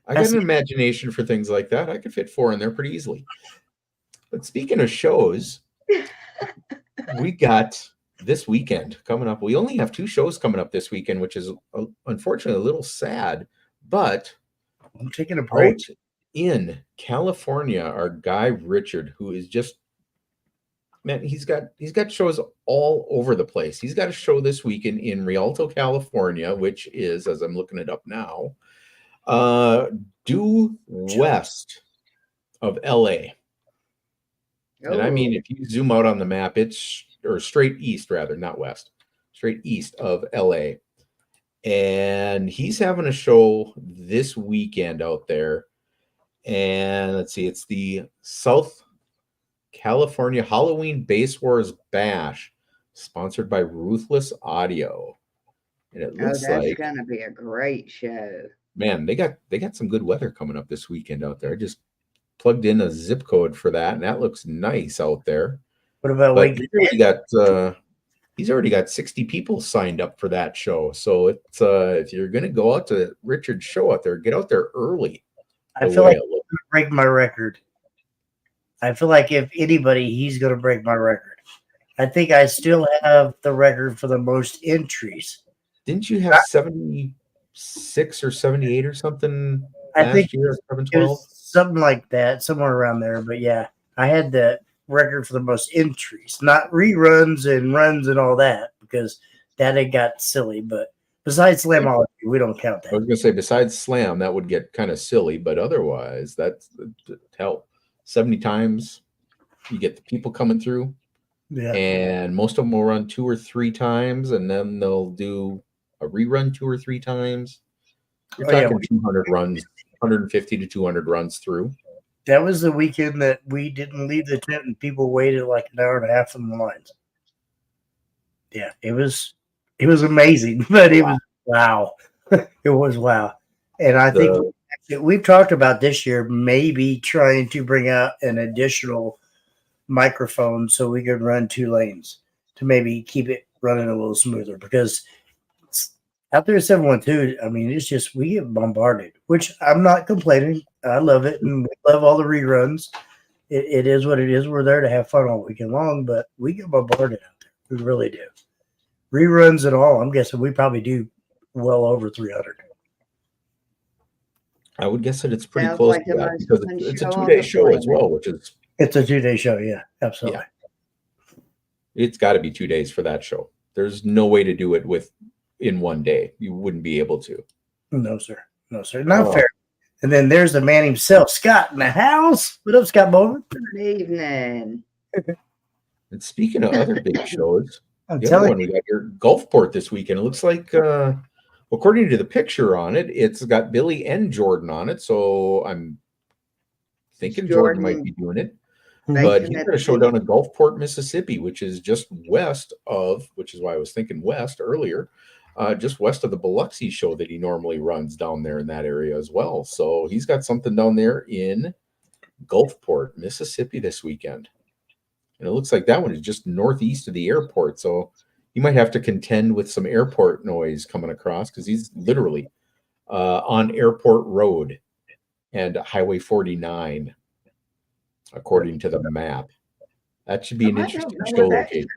S3: I got an imagination for things like that. I could fit 4 in there pretty easily. But speaking of shows, we got this weekend coming up. We only have 2 shows coming up this weekend, which is unfortunately a little sad. But
S4: I'm taking a break.
S3: out in California, our guy Richard, who is just, man, he's got shows all over the place. He's got a show this weekend in Rialto, California, which is, as I'm looking it up now, due west of LA. And I mean,
S2: Ooh.
S3: if you zoom out on the map, it's, or straight east rather, not west, straight east of LA. And he's having a show this weekend out there. And let's see, it's the South California Halloween Base Wars Bash, sponsored by Ruthless Audio. And it
S2: Oh,
S3: looks
S2: that's
S3: like,
S2: gonna be a great show.
S3: man, they got some good weather coming up this weekend out there. I just plugged in a zip code for that, and that looks nice out there.
S4: What about
S3: But
S4: Wake?
S3: he's already got 60 people signed up for that show. So it's if you're gonna go out to Richard's show out there, get out there early.
S4: I
S3: the
S4: feel
S3: way
S4: like
S3: it
S4: he's
S3: looks.
S4: going to break my record. I feel like if anybody, he's going to break my record. I think I still have the record for the most entries.
S3: Didn't you have 76 or 78 or something
S4: I
S3: last
S4: think
S3: year?
S4: it
S3: 712?
S4: was something like that, somewhere around there. But yeah, I had the record for the most entries, not reruns and runs and all that, because that had got silly. But besides Slamology, we don't count
S3: I
S4: that.
S3: was gonna say, besides Slam, that would get kind of silly, but otherwise, that's hell. 70 times you get the people coming through,
S4: Yeah.
S3: and most of them will run 2 or 3 times, and then they'll do a rerun 2 or 3 times. You're
S4: Oh, yeah,
S3: talking 200 runs, 150 to 200 runs through.
S4: That was the weekend that we didn't leave the tent and people waited like an hour and a half in the lines. Yeah, it was amazing, but it was wow. It was wow. And I think we've talked about this year maybe trying to bring out an additional microphone so we could run 2 lanes to maybe keep it running a little smoother, because out there at 712, I mean, it's just, we get bombarded, which I'm not complaining. I love it, and we love all the reruns. It is what it is. We're there to have fun all weekend long, but we get bombarded out there. We really do. Reruns and all, I'm guessing we probably do well over 300.
S3: I would guess that it's pretty
S2: Sounds
S3: close
S2: like
S3: to
S2: the
S3: that,
S2: most
S3: because
S2: fun
S3: it's a
S2: show on
S3: 2-day
S2: the
S3: show as
S2: planet.
S3: well, which is,
S4: It's a 2-day show. Yeah, absolutely.
S3: it's got to be 2 days for that show. There's no way to do it in one day. You wouldn't be able to.
S4: No, sir. No, sir. Not fair. And then there's the man himself, Scott, in the house. What up, Scott Bowman?
S2: Good evening.
S3: And speaking of other big shows,
S4: I'm
S3: the other
S4: telling
S3: one, we got your Gulfport this weekend. It looks like, according to the picture on it, it's got Billy and Jordan on it. So I'm thinking Jordan might be doing it. But he's going to show down in Gulfport, Mississippi, which is just west of, which is why I was thinking west earlier, just west of the Biloxi show that he normally runs down there in that area as well. So he's got something down there in Gulfport, Mississippi this weekend. And it looks like that one is just northeast of the airport. So you might have to contend with some airport noise coming across because he's literally on Airport Road and Highway 49. According to the map. That should be an interesting show location.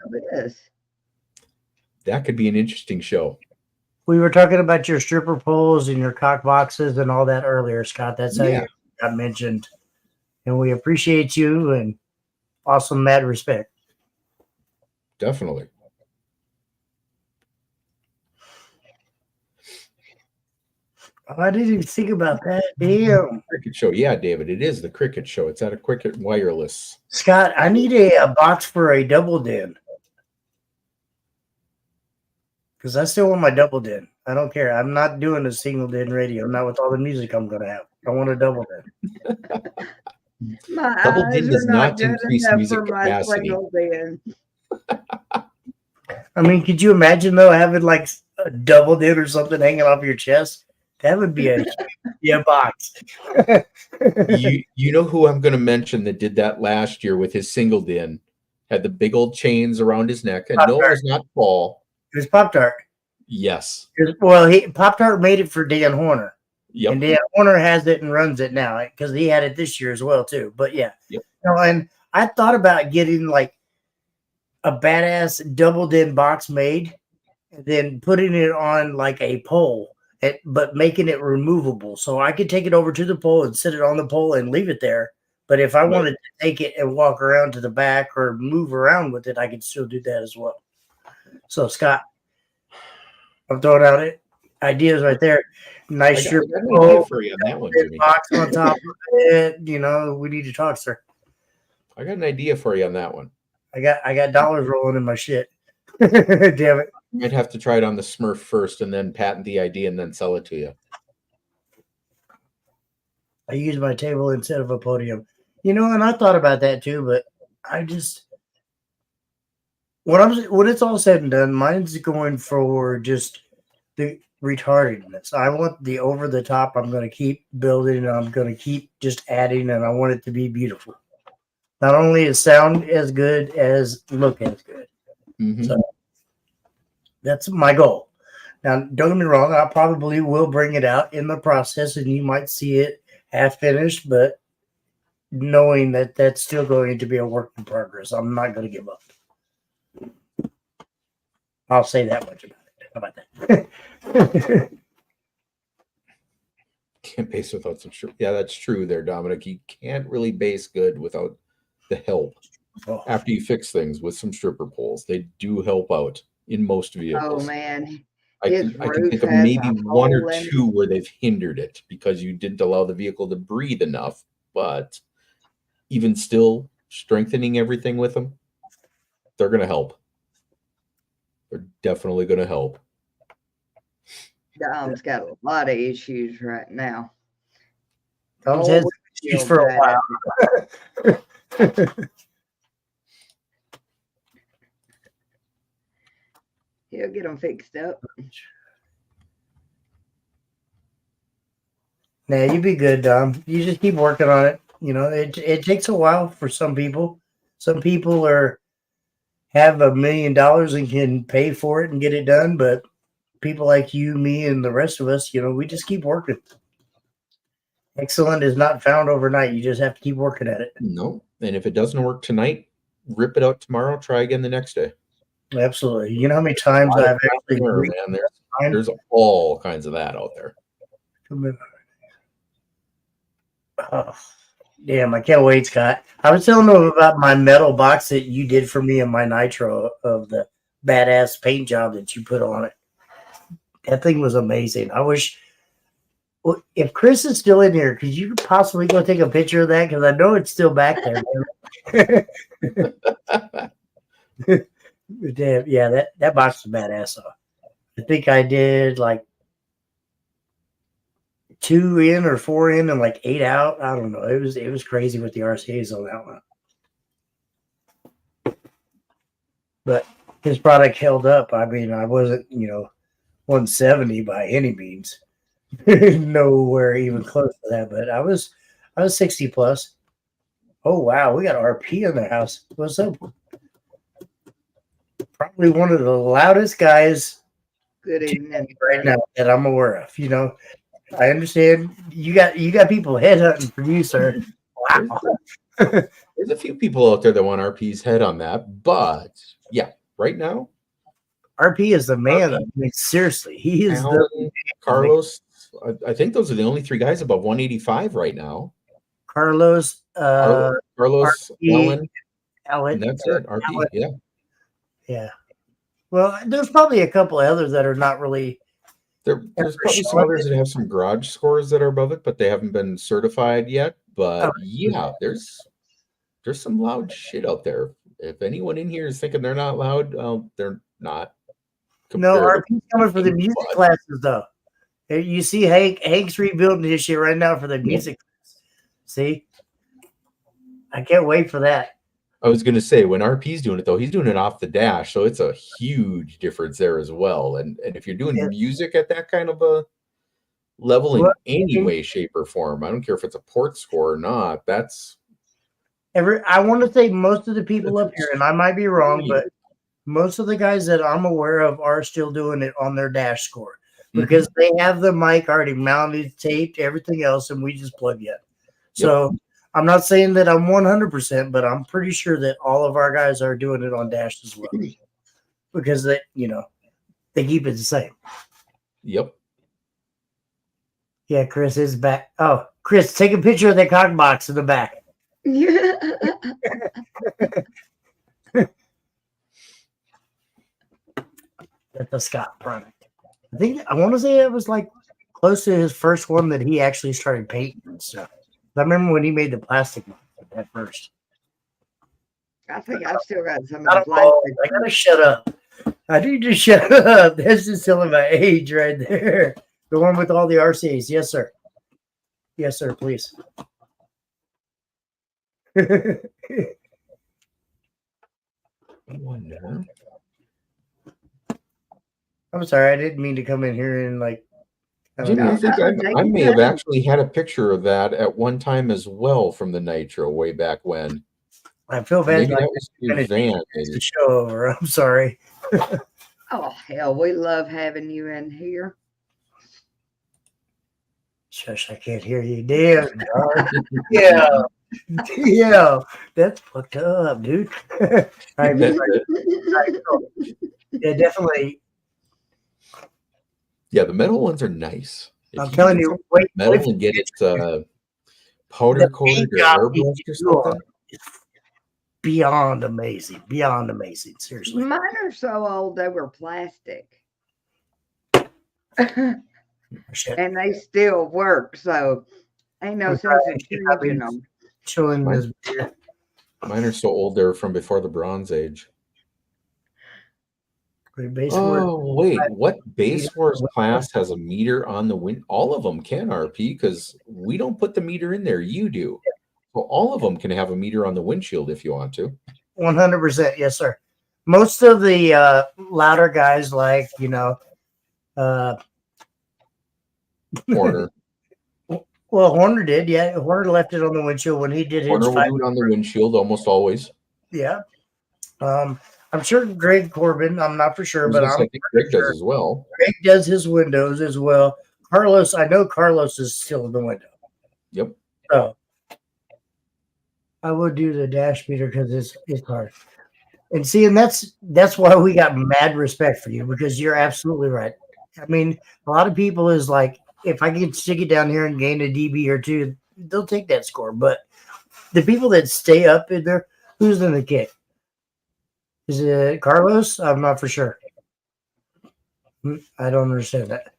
S3: That could be an interesting show.
S4: We were talking about your stripper poles and your cock boxes and all that earlier, Scott. That's how you got mentioned. And we appreciate you and awesome mad respect.
S3: Definitely.
S4: I didn't even think about that. Damn.
S3: Cricket show. Yeah, David, it is the cricket show. It's at a Cricket Wireless.
S4: Scott, I need a box for a double den. Because I still want my double den. I don't care. I'm not doing a single den radio. Not with all the music I'm going to have. I want a double den.
S3: Double den does not increase music capacity.
S4: I mean, could you imagine, though, having like a double den or something hanging off your chest? That would be a box.
S3: you know who I'm going to mention that did that last year with his single den? Had the big old chains around his neck. And no, it was not Paul.
S4: It was Pop-Tart.
S3: Yes.
S4: Well, Pop-Tart made it for Dan Horner.
S3: Yep.
S4: And Dan Horner has it and runs it now because he had it this year as well, too. But yeah.
S3: Yep.
S4: You know, and I thought about getting like a badass double den box made and then putting it on like a pole. But making it removable, so I could take it over to the pole and sit it on the pole and leave it there. But if I wanted to take it and walk around to the back or move around with it, I could still do that as well. So, Scott, I'm throwing out ideas right there. Nice strip pole
S3: for you on that one, Jimmy.
S4: Box on top of it. You know, we need to talk, sir.
S3: I got an idea for you on that one.
S4: I got dollars rolling in my shit. Damn it.
S3: You might have to try it on the Smurf first and then patent the idea and then sell it to you.
S4: I use my table instead of a podium. You know, and I thought about that too, but I just when it's all said and done, mine's going for just the retardedness. I want the over the top. I'm going to keep building and I'm going to keep just adding, and I want it to be beautiful. Not only is sound as good as look as good.
S3: Mm-hmm.
S4: So that's my goal. Now, don't get me wrong. I probably will bring it out in the process, and you might see it half finished, but knowing that that's still going to be a work in progress, I'm not going to give up. I'll say that much about it. How about that?
S3: Can't base without some strip. Yeah, that's true there, Dominic. You can't really base good without the help. After you fix things with some stripper poles, they do help out in most vehicles.
S2: Oh man,
S3: I can think of maybe one or two where they've hindered it because you didn't allow the vehicle to breathe enough. But even still, strengthening everything with them, they're going to help. They're definitely going to help.
S2: Dom's got a lot of issues right now.
S4: Dom's had issues for a while.
S2: He'll get them fixed up.
S4: Nah, you be good, Dom. You just keep working on it. You know, it takes a while for some people. Some people have $1 million and can pay for it and get it done, but people like you, me, and the rest of us, you know, we just keep working. Excellent is not found overnight. You just have to keep working at it.
S3: No, and if it doesn't work tonight, rip it out tomorrow. Try again the next day.
S4: Absolutely. You know how many times I've actually
S3: there's all kinds of that out there.
S4: Oh, damn, I can't wait, Scott. I was telling them about my metal box that you did for me and my nitro of the badass paint job that you put on it. That thing was amazing. I wish, well, if Chris is still in here, could you possibly go take a picture of that? Because I know it's still back there. Damn, yeah, that box was badass. Though. I think I did like 2 in or 4 in and like 8 out. I don't know. It was crazy with the RCAs on that one. But his product held up. I mean, I wasn't, 170 by any means. Nowhere even close to that. But I was 60 plus. Oh wow, we got RP in the house. What's up? Probably one of the loudest guys.
S2: Good evening.
S4: Right now that I'm aware of. I understand you got people headhunting for you, sir. Wow.
S3: There's a few people out there that want RP's head on that, but yeah, right now,
S4: RP is the man. I mean, seriously, he is
S3: Alan, Carlos. I think those are the only 3 guys above 185 right now.
S4: Carlos,
S3: Carlos,
S4: RP,
S3: Alan, and that's it. RP,
S4: Alan.
S3: yeah.
S4: Yeah. Well, there's probably a couple of others that are not really.
S3: There's probably some others that have some garage scores that are above it, but they haven't been certified yet. But yeah, there's some loud shit out there. If anyone in here is thinking they're not loud, they're not.
S4: No, RP's coming for the music classes though. You see, Hank's rebuilding his shit right now for the music class. See, I can't wait for that.
S3: I was going to say, when RP's doing it, though, he's doing it off the dash. So it's a huge difference there as well. And if you're doing music at that kind of a level in any way, shape, or form, I don't care if it's a port score or not, that's...
S4: I want to say most of the people up here, and I might be wrong, but most of the guys that I'm aware of are still doing it on their dash score because they have the mic already mounted, taped, everything else, and we just plug in. So... I'm not saying that I'm 100%, but I'm pretty sure that all of our guys are doing it on dash as well because they keep it the same.
S3: Yep.
S4: Yeah, Chris is back. Oh, Chris, take a picture of that cock box in the back.
S2: Yeah.
S4: That's a Scott product. I want to say it was like close to his first one that he actually started painting and stuff. I remember when he made the plastic at first.
S2: I think I've still got some of
S4: I
S2: the plastic.
S4: gotta shut up. I need to shut up. That's just telling my age right there. The one with all the RCAs. Yes, sir. Yes, sir, please. I'm sorry, I didn't mean to come in here and like.
S3: Jimmy, I think I may have actually had a picture of that at one time as well from the Nitro way back when.
S4: I feel bad.
S3: Maybe that was your van.
S4: The show over. I'm sorry.
S2: Oh hell, we love having you in here.
S4: Shush, I can't hear you. Damn. Yeah, that's fucked up, dude. Yeah, definitely.
S3: Yeah, the metal ones are nice.
S4: I'm telling you, wait,
S3: metal and get it powder coated or airbrushed or something.
S4: Beyond amazing. Seriously.
S2: Mine are so old they were plastic. And they still work, so ain't no sense in changing them.
S4: Chilling this beer.
S3: Mine are so old they're from before the Bronze Age. Oh, wait. What Base Wars class has a meter on the wind? All of them can, RP, because we don't put the meter in there. You do. So all of them can have a meter on the windshield if you want to.
S4: 100%. Yes, sir. Most of the louder guys like,
S3: Horner.
S4: Well, Horner did. Yeah. Horner left it on the windshield when he did his
S3: Horner will do it on the windshield almost always.
S4: Yeah. I'm sure Greg Corbin, I'm not for sure, but I think
S3: Greg does as well.
S4: Greg does his windows as well. Carlos, I know Carlos is still in the window.
S3: Yep.
S4: So I would do the dash meter because it's hard. And see, and that's why we got mad respect for you, because you're absolutely right. I mean, a lot of people is like, if I can stick it down here and gain a dB or two, they'll take that score. But the people that stay up in there, who's in the kick? Is it Carlos? I'm not for sure. I don't understand that.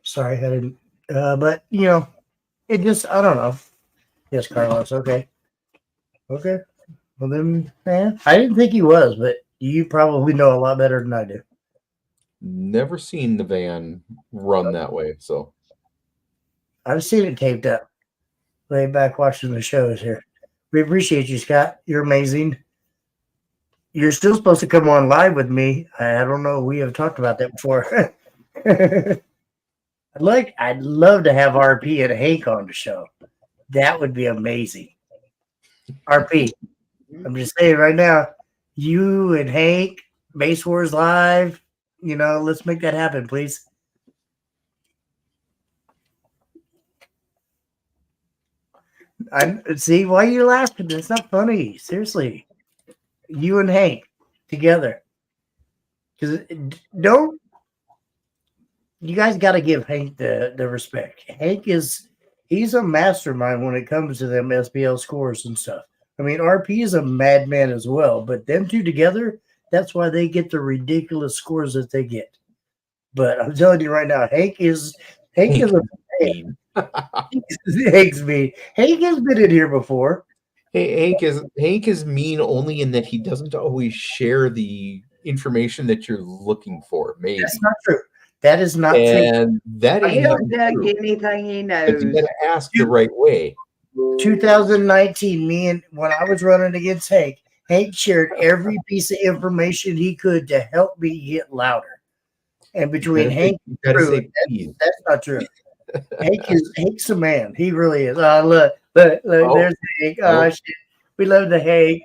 S4: Sorry, I didn't. But you know, it just I don't know. Yes, Carlos. Okay. Okay. Well then, I didn't think he was, but you probably know a lot better than I do.
S3: Never seen the van run that way. So
S4: I've seen it taped up. Lay back watching the shows here. We appreciate you, Scott. You're amazing. You're still supposed to come on live with me. I don't know. We have talked about that before. I'd love to have RP and Hank on the show. That would be amazing. RP, I'm just saying right now, you and Hank, Base Wars Live, you know, let's make that happen, please. I see why you're laughing. It's not funny. Seriously. You and Hank together. Because don't you guys got to give Hank the respect. Hank he's a mastermind when it comes to them SPL scores and stuff. I mean, RP is a madman as well, but them two together, that's why they get the ridiculous scores that they get. But I'm telling you right now, Hank is a man. Hank's mean. Hank has been in here before.
S3: Hey, Hank is mean only in that he doesn't always share the information that you're looking for. Maybe
S4: that's not true. That is not true.
S3: And that ain't
S2: He'll tell you anything he knows.
S3: But you gotta ask the right way.
S4: 2019, when I was running against Hank shared every piece of information he could to help me get louder. And between Hank and Drew, that's not true. Hank's a man. He really is. Look, there's Hank. Oh, shit. We love the Hank.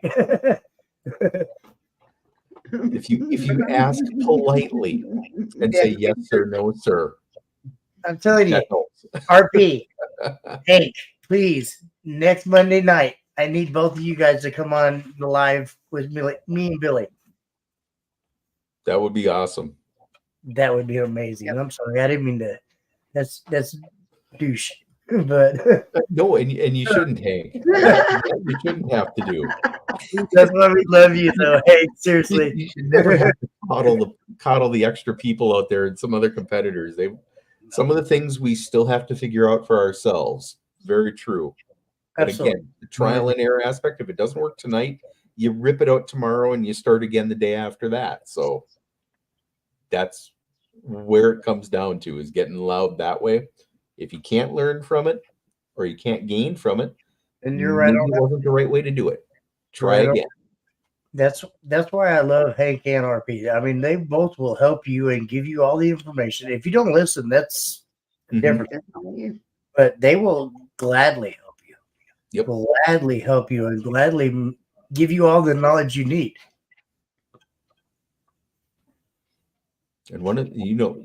S3: If you ask politely and say yes sir, no sir.
S4: I'm telling you, RP, Hank, please, next Monday night, I need both of you guys to come on the live with me and Billy.
S3: That would be awesome.
S4: That would be amazing. I'm sorry, I didn't mean to. That's douche. But
S3: no, and you shouldn't, Hank. You shouldn't have to do.
S4: That's why we love you, though. Hank, seriously.
S3: You should never have to coddle the extra people out there and some other competitors. Some of the things we still have to figure out for ourselves. Very true. But again, the trial and error aspect, if it doesn't work tonight, you rip it out tomorrow and you start again the day after that. So that's where it comes down to, is getting loud that way. If you can't learn from it or you can't gain from it,
S4: and you're right,
S3: it wasn't the right way to do it. Try again.
S4: That's why I love Hank and RP. I mean, they both will help you and give you all the information. If you don't listen, that's different. But they will gladly help you.
S3: Yep.
S4: Gladly help you and gladly give you all the knowledge you need.
S3: And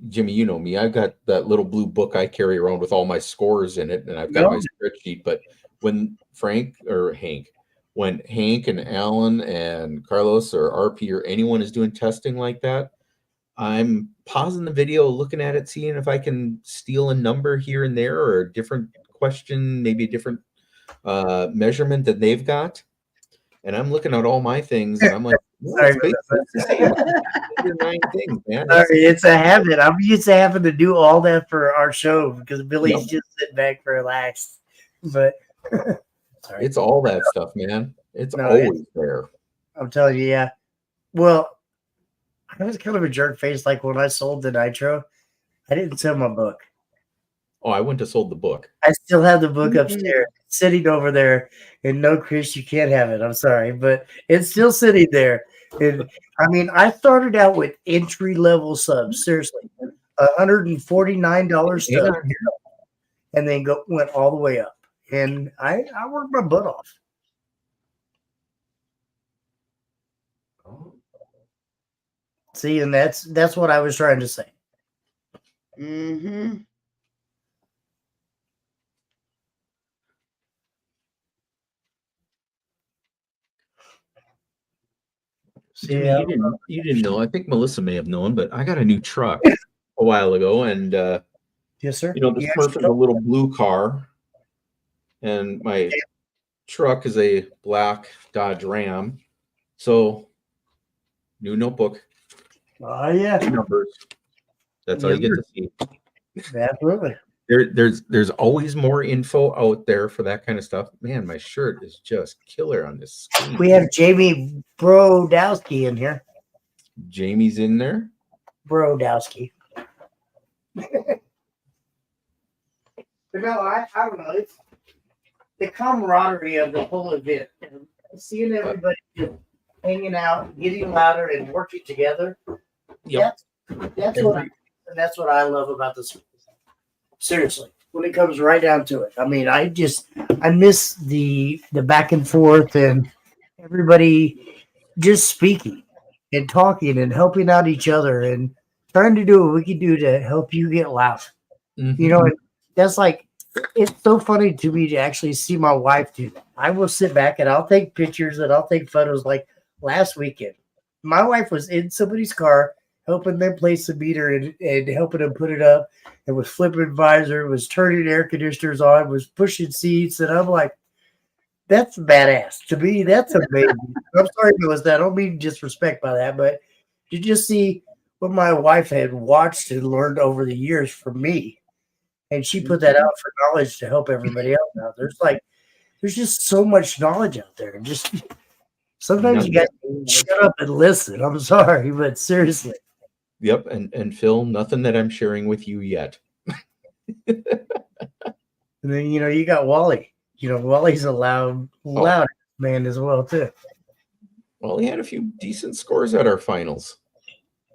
S3: Jimmy, you know me, I've got that little blue book I carry around with all my scores in it, and I've got my spreadsheet. But when Hank and Alan and Carlos or RP or anyone is doing testing like that, I'm pausing the video, looking at it, seeing if I can steal a number here and there or a different question, maybe a different measurement that they've got. And I'm looking at all my things, and I'm like,
S4: sorry, it's a habit. I'm used to having to do all that for our show because Billy's just sitting back relaxed. But
S3: it's all that stuff, man. It's always there.
S4: I'm telling you, yeah. Well, I was kind of a jerk face. Like when I sold the Nitro, I didn't sell my book.
S3: Oh, I went to sold the book.
S4: I still have the book upstairs, sitting over there. And no, Chris, you can't have it. I'm sorry, but it's still sitting there. And I mean, I started out with entry-level subs, seriously, $149 stuff, and then went all the way up. And I worked my butt off. See, and that's what I was trying to say.
S2: Mm-hmm.
S3: See, you didn't know. I think Melissa may have known, but I got a new truck a while ago, and
S4: yes, sir.
S3: You know, the Smurf is a little blue car, and my truck is a black Dodge Ram. So, new notebook,
S4: Oh yeah,
S3: numbers. That's all you get to see.
S4: absolutely.
S3: There's always more info out there for that kind of stuff. Man, my shirt is just killer on this screen.
S4: We have Jamie Brodowski in here.
S3: Jamie's in there.
S4: Brodowski. But no, I don't know. It's the camaraderie of the whole event. And seeing everybody just hanging out, getting louder, and working together.
S3: Yep.
S4: That's what I love about this. Seriously, when it comes right down to it, I mean, I miss the back and forth and everybody just speaking and talking and helping out each other and trying to do what we can do to help you get loud.
S3: Mm-hmm.
S4: You know, and that's like, it's so funny to me to actually see my wife do that. I will sit back and I'll take pictures and I'll take photos. Like last weekend, my wife was in somebody's car helping them place the meter and helping them put it up. It was flipping visor, was turning air conditioners on, was pushing seats. And I'm like, that's badass. To me, that's amazing. I'm sorry if it was that. I don't mean disrespect by that, but you just see what my wife had watched and learned over the years from me. And she put that out for knowledge to help everybody else out. There's just so much knowledge out there. Just sometimes you got to shut up and listen. I'm sorry, but seriously.
S3: Yep, and Phil, nothing that I'm sharing with you yet.
S4: And then you got Wally. Wally's a loud man as well too.
S3: Well, he had a few decent scores at our finals.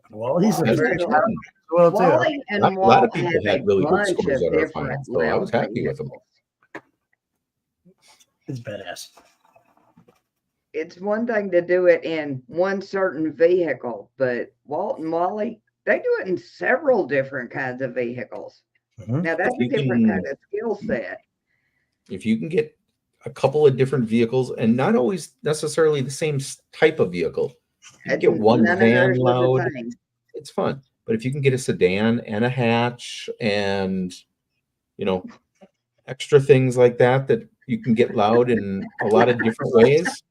S4: Wally's a
S3: That's
S4: very
S3: good.
S4: loud man as well too.
S2: Wally and
S3: A lot
S2: Walt
S3: of people
S2: have
S3: had
S2: a
S3: really good
S2: bunch
S3: scores
S2: of
S3: at our
S2: different
S3: finals, so I was
S2: loud
S3: happy with them.
S4: It's badass.
S2: It's one thing to do it in one certain vehicle, but Walt and Wally, they do it in several different kinds of vehicles.
S4: Mhm.
S2: Now that's a different kind of skill set.
S3: If you can get a couple of different vehicles and not always necessarily the same type of vehicle, you can get one
S2: None of
S3: van
S2: theirs was the
S3: loud,
S2: same.
S3: it's fun. But if you can get a sedan and a hatch and extra things like that you can get loud in a lot of different ways.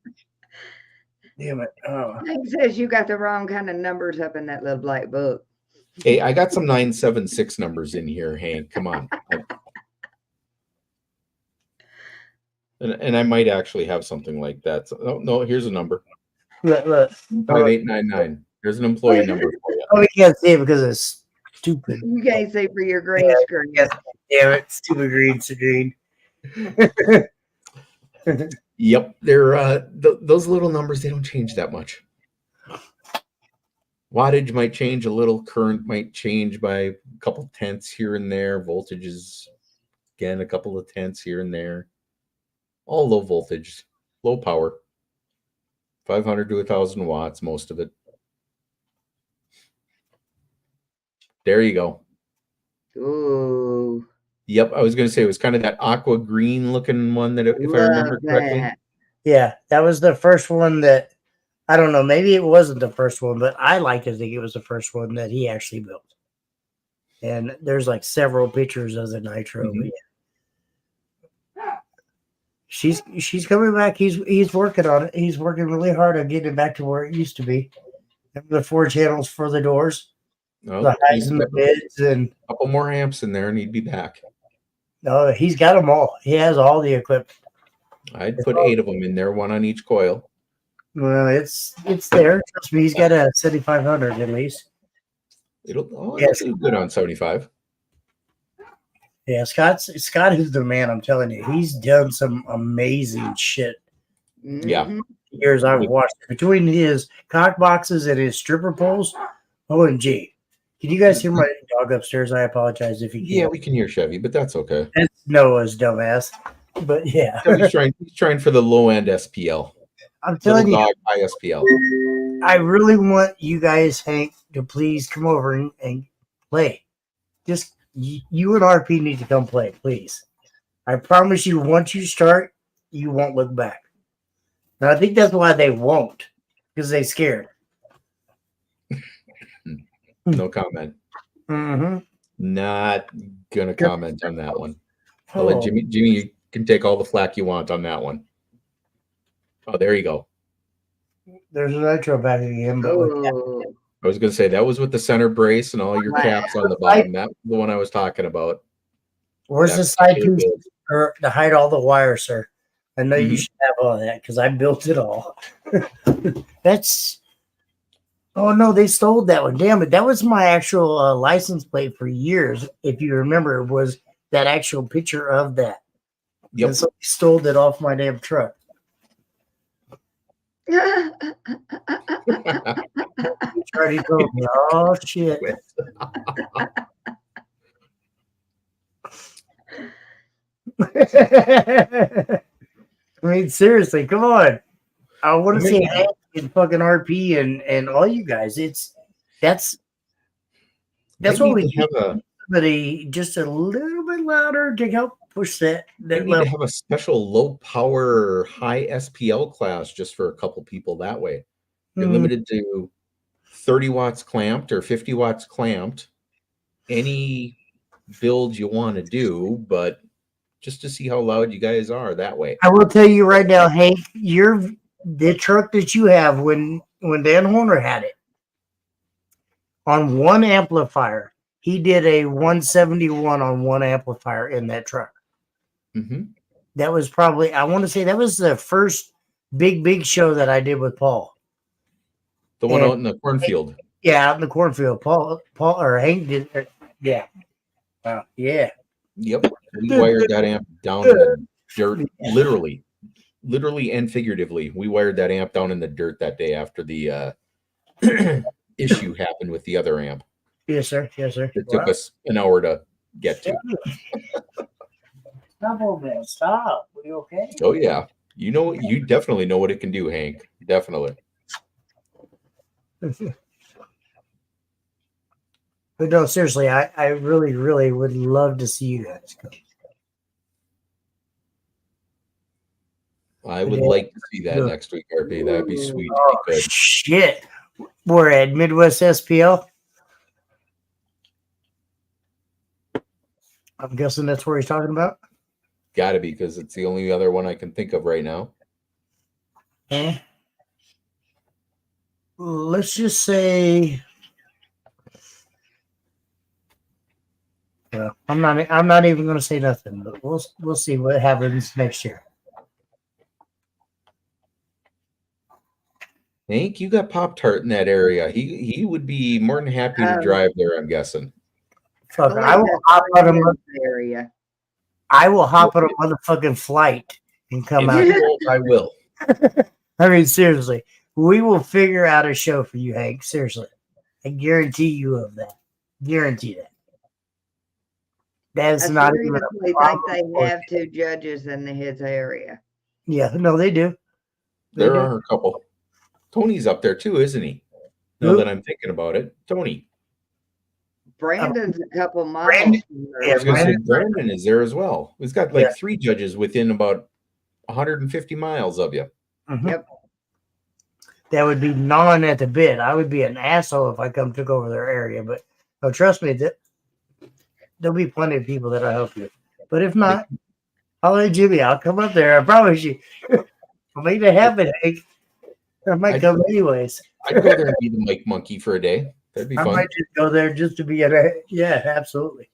S4: Damn it. Oh.
S2: Hank says you got the wrong kind of numbers up in that little black book.
S3: Hey, I got some 976 numbers in here, Hank. Come on. And I might actually have something like that. So, no, here's a number.
S4: Look.
S3: 5899. Here's an employee number for you.
S4: Oh, we can't see it because it's stupid.
S2: You can't see for your green screen.
S4: Yes. Damn it. Stupid green screen.
S3: Yep, they're those little numbers, they don't change that much. Wattage might change a little, current might change by a couple tenths here and there, voltages again a couple of tenths here and there. All low voltage, low power. 500 to 1,000 watts, most of it. There you go.
S2: Ooh.
S3: Yep, I was going to say it was kind of that aqua green looking one that, if I remember correctly.
S4: Yeah, that was the first one that, I don't know, maybe it wasn't the first one, but I like to think it was the first one that he actually built. And there's like several pictures of the Nitro.
S3: Mhm.
S4: She's coming back. He's working on it. He's working really hard on getting it back to where it used to be. The 4 channels for the doors,
S3: Oh,
S4: the highs
S3: he's
S4: and the
S3: got
S4: mids, and
S3: a couple more amps in there and he'd be back.
S4: no, he's got them all. He has all the equipment.
S3: I'd put 8 of them in there, 1 on each coil.
S4: Well, it's there. Trust me, he's got a 7500 at least.
S3: It'll
S4: Yes.
S3: do good on 75.
S4: Yeah, Scott is the man. I'm telling you, he's done some amazing shit.
S3: Yeah.
S2: Mhm.
S4: Years I've watched between his cock boxes and his stripper poles. OMG. Can you guys hear my dog upstairs? I apologize if you can.
S3: Yeah, we can hear Chevy, but that's okay.
S4: That's Noah's dumbass. But yeah,
S3: He's trying for the low end SPL.
S4: I'm telling
S3: Little
S4: you,
S3: dog high SPL.
S4: I really want you guys, Hank, to please come over and play. Just you and RP need to come play, please. I promise you, once you start, you won't look back. And I think that's why they won't, because they're scared.
S3: No comment.
S4: Mm-hmm.
S3: Not gonna comment on that one. I'll let Jimmy can take all the flack you want on that one. Oh, there you go.
S4: There's a nitro back again, but with
S2: Oh,
S3: I was going to say that was with the center brace and all your
S2: Wow.
S3: caps on the bottom. That's the one I was talking about.
S4: where's
S3: That
S4: the side
S3: particular
S4: piece
S3: build.
S4: to hide all the wires, sir? I know you
S3: Mhm.
S4: should have all that because I built it all. That's oh no, they stole that one. Damn it, that was my actual license plate for years. If you remember, was that actual picture of that?
S3: Yep.
S4: And so they stole it off my damn truck. He already told me, oh shit. I mean, seriously, come on. I want to see Hank and fucking RP and all you guys. That's
S3: Might
S4: what
S3: need
S4: we
S3: to
S4: need.
S3: have a
S4: Somebody just a little bit louder to help push that
S3: we need to
S4: level.
S3: have a special low power high SPL class just for a couple people that way. You're
S4: Mhm.
S3: limited to 30 watts clamped or 50 watts clamped. Any build you want to do, but just to see how loud you guys are that way.
S4: I will tell you right now, Hank, the truck that you have when Dan Horner had it on one amplifier, he did a 171 on one amplifier in that truck.
S3: Mm-hmm.
S4: That was probably, I want to say that was the first big show that I did with Paul.
S3: The one
S4: And-
S3: out in the cornfield.
S4: Yeah, out in the cornfield. Paul or Hank did. Yeah. Yeah.
S3: Yep. We wired that amp down in the dirt, literally and figuratively. We wired that amp down in the dirt that day after the issue happened with the other amp.
S4: Yes, sir. Yes, sir.
S3: It took us an hour to get to.
S4: Stop over there. Stop. Are you okay?
S3: Oh yeah. You definitely know what it can do, Hank. Definitely.
S4: But no, seriously, I really would love to see you guys come.
S3: I would like to see that next week, RP. That'd be sweet if
S4: Oh,
S3: you could.
S4: shit. We're at Midwest SPL. I'm guessing that's where he's talking about.
S3: Gotta be, because it's the only other one I can think of right now.
S4: Let's just say, well, I'm not even going to say nothing, but we'll see what happens next year.
S3: Hank, you got Pop-Tart in that area. He would be more than happy to
S2: Oh.
S3: drive there, I'm guessing.
S4: Fuck,
S2: believe
S4: I will
S2: that's
S4: hop on a
S2: Oregon's area.
S4: motherfucking flight and come
S3: If
S4: out.
S3: you won't, I will.
S4: I mean, seriously, we will figure out a show for you, Hank. Seriously, I guarantee you of that. Guarantee that. That's
S2: I
S4: not even a
S2: seriously think
S4: problem.
S2: they have 2 judges in his area.
S4: Yeah, no, they do. They
S3: There
S4: do.
S3: are a couple. Tony's up there too, isn't he? Now
S4: Who?
S3: that I'm thinking about it, Tony.
S2: Brandon's a couple miles.
S4: Brandon-
S2: from there.
S3: I was going to say
S4: Brandon-
S3: Brandon is there as well. He's got like
S4: Yeah.
S3: 3 judges within about 150 miles of you.
S4: Mhm.
S2: Yep.
S4: That would be gnawing at the bit. I would be an asshole if I took over their area, but no, trust me, there'll be plenty of people that'll help you. But if not, I'll let Jimmy. I'll come up there. I promise you. I'll make that happen, Hank. I might come anyways.
S3: I'd go there and be the mic monkey for a day. That'd be
S4: I
S3: fun.
S4: might just go there just to be at a absolutely.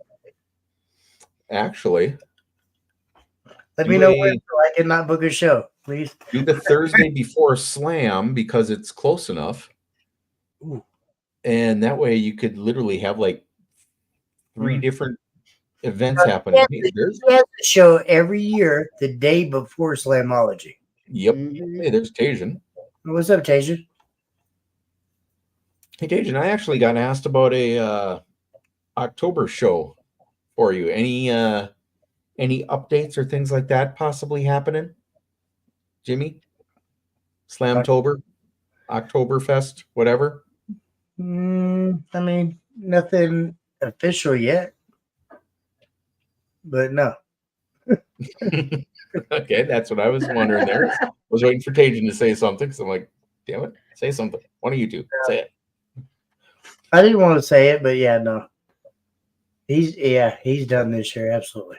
S3: Actually,
S4: Let
S3: Do
S4: me know
S3: a-
S4: when so I cannot book a show, please.
S3: do the Thursday before Slam because it's close enough.
S4: Ooh.
S3: And that way you could literally have like 3 different events
S4: Yeah,
S3: happening. Hey, there's,
S4: He has a show every year the day before Slamology.
S3: yep.
S2: Mhm.
S3: Hey, there's Tajan.
S4: What's up, Tasia?
S3: Hey, Tajan, I actually got asked about a October show for you. Any updates or things like that possibly happening? Jimmy? Slamtober? Oktoberfest? Whatever?
S4: I mean, nothing official yet, but no.
S3: Okay, that's what I was wondering there. I was waiting for Tajan to say something because I'm like, damn it, say something. One of you two, say it.
S4: I didn't want to say it, but yeah, no. He's done this year, absolutely.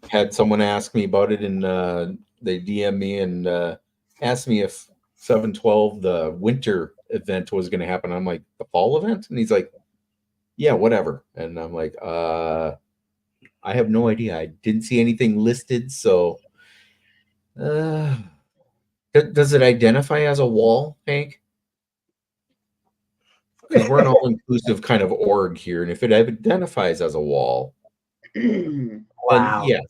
S3: Had someone ask me about it, and they DM me and asked me if 7/12, the winter event, was going to happen. I'm like, the fall event? And he's like, yeah, whatever. And I'm like, I have no idea. I didn't see anything listed. So does it identify as a wall, Hank? Because we're an all-inclusive kind of org here. And if it identifies as a wall,
S4: Wow.
S3: then yeah.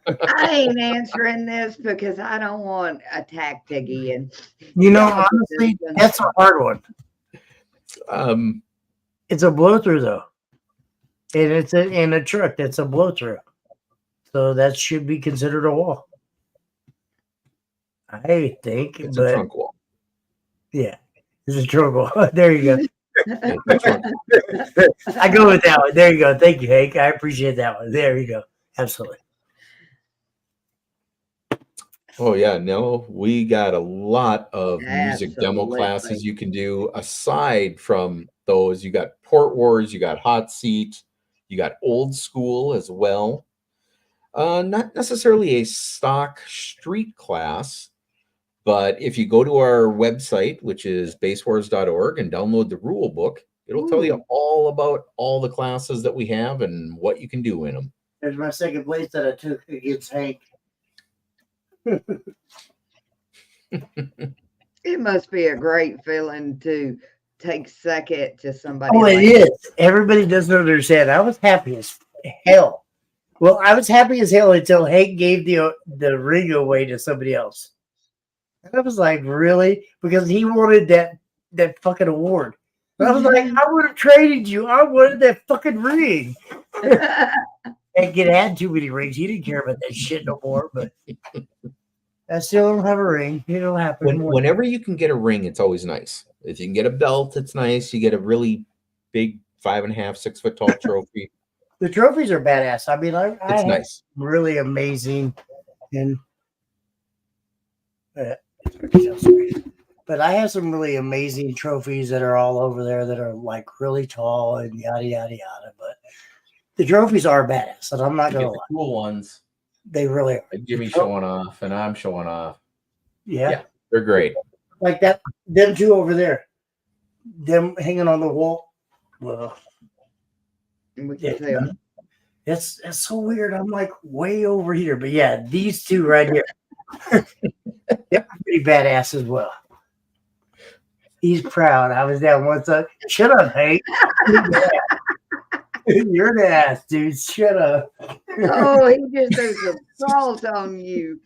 S2: I ain't answering this because I don't want attacked again.
S4: You know, honestly, that's a hard one. It's a blow through though, and it's in a truck. That's a blow through, so that should be considered a wall. I think
S3: It's a trunk wall.
S4: Yeah, it's a trunk wall. There you go. I go with that one. There you go. Thank you, Hank. I appreciate that one. There you go. Absolutely.
S3: Oh yeah, no, we got a lot of music demo
S2: Absolutely.
S3: classes you can do. Aside from those, you got Port Wars, you got Hot Seat, you got Old School as well. Not necessarily a stock street class, but if you go to our website, which is basewars.org, and download the rule book, it'll tell you all about all the classes that we have and what you can do in them.
S4: There's my second place that I took against Hank.
S2: It must be a great feeling to take second to somebody.
S4: Oh, it
S2: like
S4: is. Everybody doesn't understand. I was happy as hell. Well, I was happy as hell until Hank gave the ring away to somebody else. And I was like, really? Because he wanted that fucking award. And I was like, I would have traded you. I wanted that fucking ring. Hank had too many rings. He didn't care about that shit no more. But I still don't have a ring. It'll happen.
S3: Whenever you can get a ring, it's always nice. If you can get a belt, it's nice. You get a really big 5.5, 6 foot tall trophy.
S4: The trophies are badass. I mean,
S3: It's nice.
S4: Really amazing. And but I have some really amazing trophies that are all over there that are like really tall and yada yada yada. But the trophies are badass, and I'm not gonna lie.
S3: The cool ones.
S4: They really are.
S3: Like Jimmy showing off, and I'm showing off.
S4: Yeah,
S3: they're great.
S4: Like that. Them two over there. Them hanging on the wall. Well,
S2: we can see 'em.
S4: It's so weird. I'm like way over here, but yeah, these two right here. They're pretty badass as well. He's proud. I was down once. Shut up, Hank. You're the ass, dude. Shut up.
S2: Oh, he just threw some salt on you.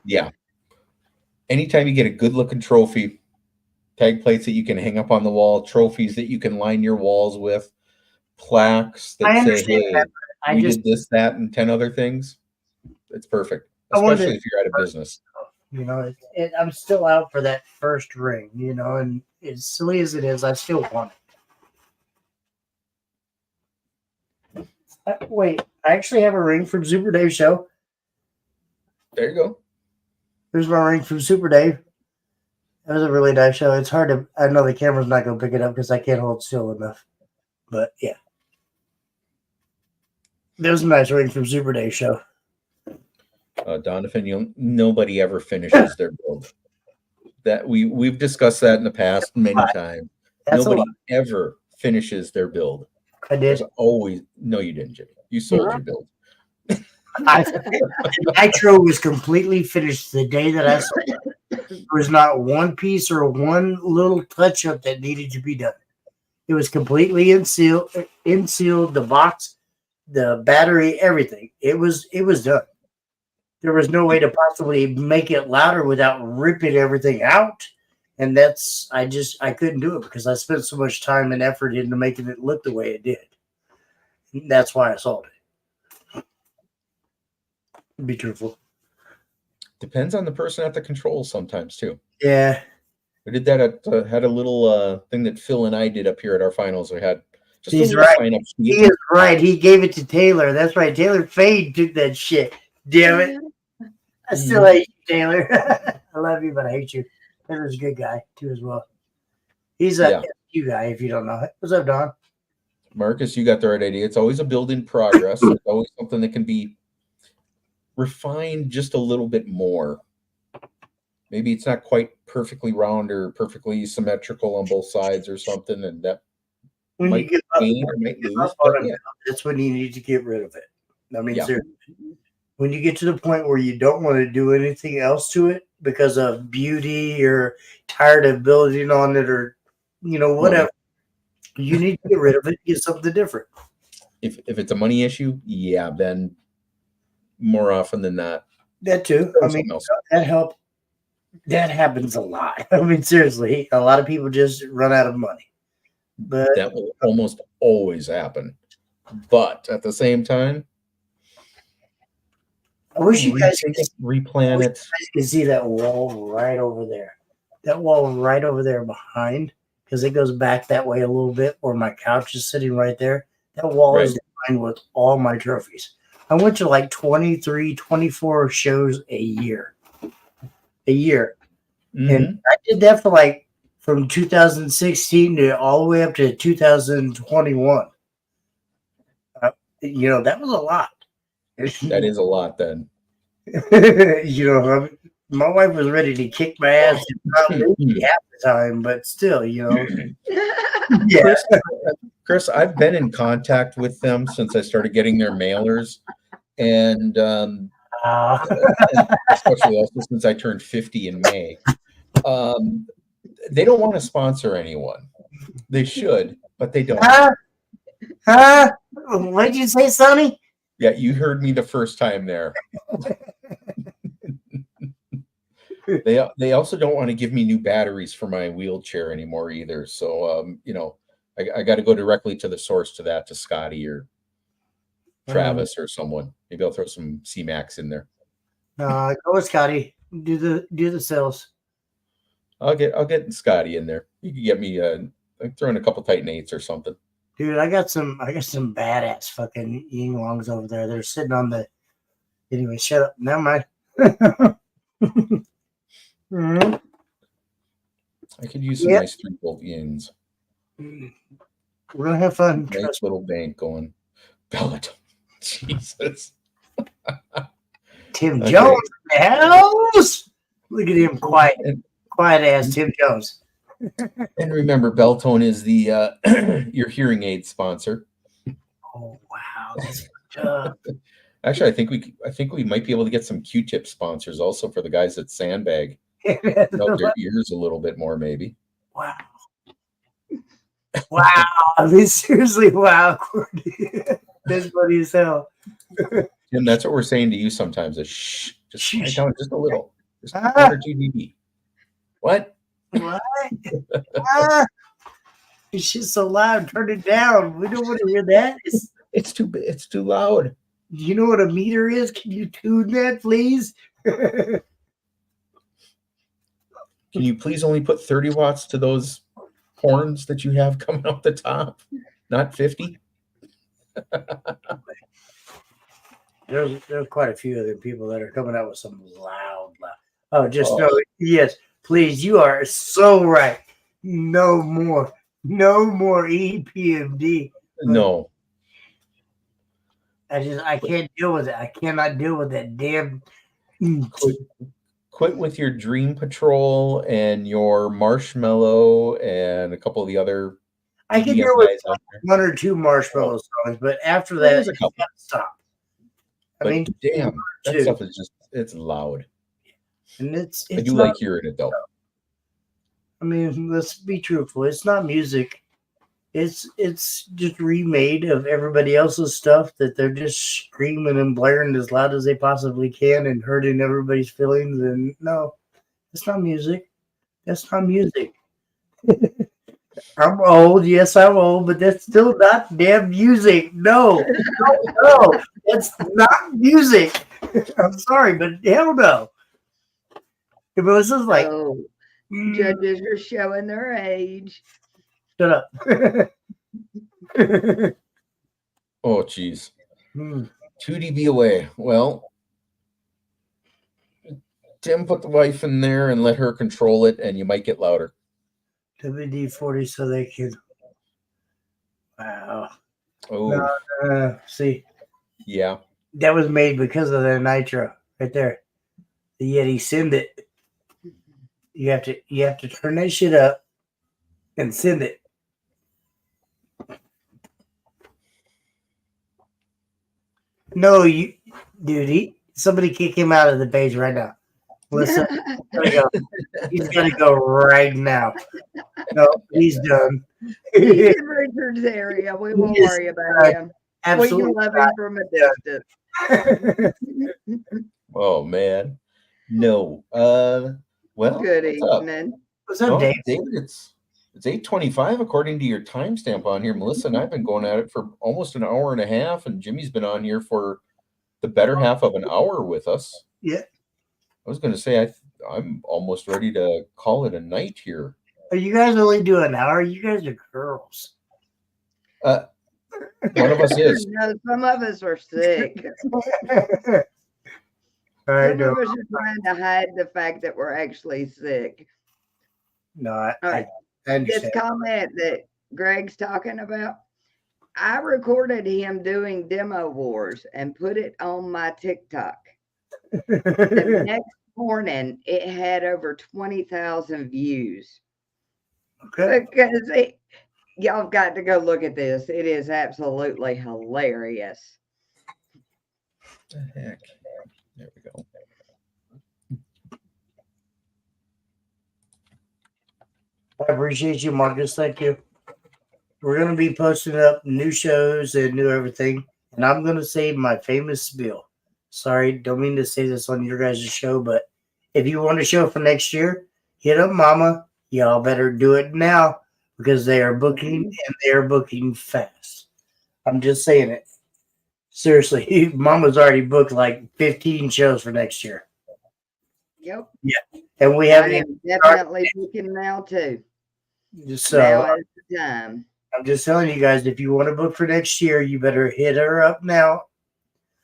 S3: Yeah. Anytime you get a good looking trophy, tag plates that you can hang up on the wall, trophies that you can line your walls with, plaques that say, hey, we did this, that, and 10 other things. It's perfect. Especially if you're out of business.
S4: You know, I'm still out for that first ring, you know, and as silly as it is, I still want it. Wait, I actually have a ring from Super Dave's show.
S3: There you go.
S4: Here's my ring from Super Dave. It was a really nice show. It's hard to, I know the camera's not going to pick it up because I can't hold still enough. But yeah. There was a nice ring from Super Dave's show.
S3: Donovan, nobody ever finishes their build. That we've discussed that in the past many times. Nobody ever finishes their build.
S4: I did.
S3: There's always no, you didn't, Jimmy. You sold your build.
S4: Nitro was completely finished the day that I sold it. There was not one piece or one little touch up that needed to be done. It was completely insealed, the box, the battery, everything. It was done. There was no way to possibly make it louder without ripping everything out. And I couldn't do it because I spent so much time and effort into making it look the way it did. And that's why I sold it. Be truthful.
S3: Depends on the person at the controls sometimes too.
S4: Yeah.
S3: We did that at had a little thing that Phil and I did up here at our finals. We had just
S4: He's
S3: a little
S4: right.
S3: sign up sheet.
S4: He is right. He gave it to Taylor. That's right. Taylor Fade took that shit. Damn it. I still hate you, Taylor. I love you, but I hate you. Taylor's a good guy too as well. He's you guy if you don't know it. What's up, Don?
S3: Marcus, you got the right idea. It's always a build in progress. It's always something that can be refined just a little bit more. Maybe it's not quite perfectly round or perfectly symmetrical on both sides or something, and that
S4: When
S3: might
S4: you get up,
S3: gain or might
S4: get
S3: lose.
S4: up on
S3: But
S4: a
S3: yeah,
S4: build, that's when you need to get rid of it. I mean,
S3: Yeah.
S4: seriously. When you get to the point where you don't want to do anything else to it because of beauty or tired of building on it or whatever, you need to get rid of it, get something different.
S3: if it's a money issue, yeah, then more often than not,
S4: That too. I mean,
S3: something else.
S4: that help. That happens a lot. I mean, seriously, a lot of people just run out of money. But
S3: That will almost always happen. But at the same time,
S4: I wish you guys
S3: rethink it, replan it.
S4: could see that wall right over there. That wall right over there behind, because it goes back that way a little bit where my couch is sitting right there. That wall is lined with all my trophies. I went to like 23, 24 shows a year.
S3: Mhm.
S4: And I did that for like from 2016 to all the way up to 2021. That was a lot.
S3: That is a lot then.
S4: My wife was ready to kick my ass half the time, but still, yeah.
S3: Chris, I've been in contact with them since I started getting their mailers, and especially also since I turned 50 in May. They don't want to sponsor anyone. They should, but they don't.
S4: What did you say, Sonny?
S3: Yeah, you heard me the first time there. They also don't want to give me new batteries for my wheelchair anymore either. So I got to go directly to the source to Scotty or Travis or someone. Maybe I'll throw some C-Max in there.
S4: Go with Scotty. Do the sales.
S3: I'll get Scotty in there. You can get me throw in a couple Titan 8s or something.
S4: Dude, I got some badass fucking Yinglongs over there. They're sitting on the. Anyway, shut up. Never mind.
S3: I could use some nice 3-volt Yins.
S4: We're gonna have fun.
S3: Nice little bank going. Peloton. Jesus.
S4: Tim Jones in the house. Look at him, quiet ass Tim Jones.
S3: And remember, Beltone is the your hearing aid sponsor.
S4: Oh wow, that's tough.
S3: Actually, I think we might be able to get some Q-tip sponsors also for the guys at Sandbag. Help their ears a little bit more, maybe.
S4: Wow. Wow. I mean, seriously, wow. That's funny as hell.
S3: Tim, that's what we're saying to you sometimes. Shh. Just write down just a little. Just 1 or 2 dB. What?
S4: What? It's just so loud. Turn it down. We don't want to hear that.
S3: It's too loud.
S4: You know what a meter is? Can you tune that, please?
S3: Can you please only put 30 watts to those horns that you have coming up the top, not 50?
S4: There's quite a few other people that are coming out with some loud. Oh, no, yes, please. You are so right. No more EPMD.
S3: No.
S4: I can't deal with it. I cannot deal with that damn.
S3: Quit with your Dream Patrol and your Marshmallow and a couple of the other.
S4: I can deal with 1 or 2 Marshmallow songs, but after that, you gotta stop.
S3: Damn, that stuff is it's loud.
S4: And it's
S3: I do like hearing it though.
S4: I mean, let's be truthful. It's not music. It's just remade of everybody else's stuff that they're just screaming and blaring as loud as they possibly can and hurting everybody's feelings. And no, it's not music. That's not music. I'm old. Yes, I'm old, but that's still not damn music. No, that's not music. I'm sorry, but hell no. If it was just like,
S2: judges are showing their age.
S4: Shut up.
S3: Oh, geez. 2 dB away. Well, Tim, put the wife in there and let her control it, and you might get louder.
S4: WD-40 so they can. Wow.
S3: Oh,
S4: See,
S3: yeah.
S4: that was made because of the nitro right there. The Yeti send it. You have to turn that shit up and send it. No, dude, somebody kick him out of the page right now. Listen, he's gonna go right now. No, he's done.
S2: He's in Richard's area. We won't
S4: Yes,
S2: worry about him.
S4: Absolutely.
S2: We can love him from a distance.
S3: Oh man. No. Well,
S2: Good
S3: what's up?
S2: evening.
S4: What's up,
S3: Well,
S4: Dave?
S3: David, it's 8:25 according to your timestamp on here. Melissa and I've been going at it for almost an hour and a half, and Jimmy's been on here for the better half of an hour with us.
S4: Yeah.
S3: I was going to say I'm almost ready to call it a night here.
S4: Are you guys only doing an hour? You guys are girls.
S3: One of us is.
S2: No, some of us are sick.
S4: I
S2: Some
S4: know.
S2: of us are trying to hide the fact that we're actually sick.
S4: No,
S2: All right.
S4: I
S2: This
S4: understand.
S2: comment that Greg's talking about, I recorded him doing demo wars and put it on my TikTok. The next morning, it had over 20,000 views.
S4: Okay.
S2: Because y'all got to go look at this. It is absolutely hilarious.
S3: The heck? There we go.
S4: I appreciate you, Marcus. Thank you. We're going to be posting up new shows and new everything. And I'm going to say my famous spiel. Sorry, don't mean to say this on your guys' show, but if you want a show for next year, hit up Mama. Y'all better do it now because they are booking and they are booking fast. I'm just saying it. Seriously, Mama's already booked like 15 shows for next year.
S2: Yep.
S4: And we
S2: I
S4: haven't
S2: am definitely looking now too.
S4: even.
S2: Now
S4: So
S2: is the time.
S4: I'm just telling you guys, if you want to book for next year, you better hit her up now.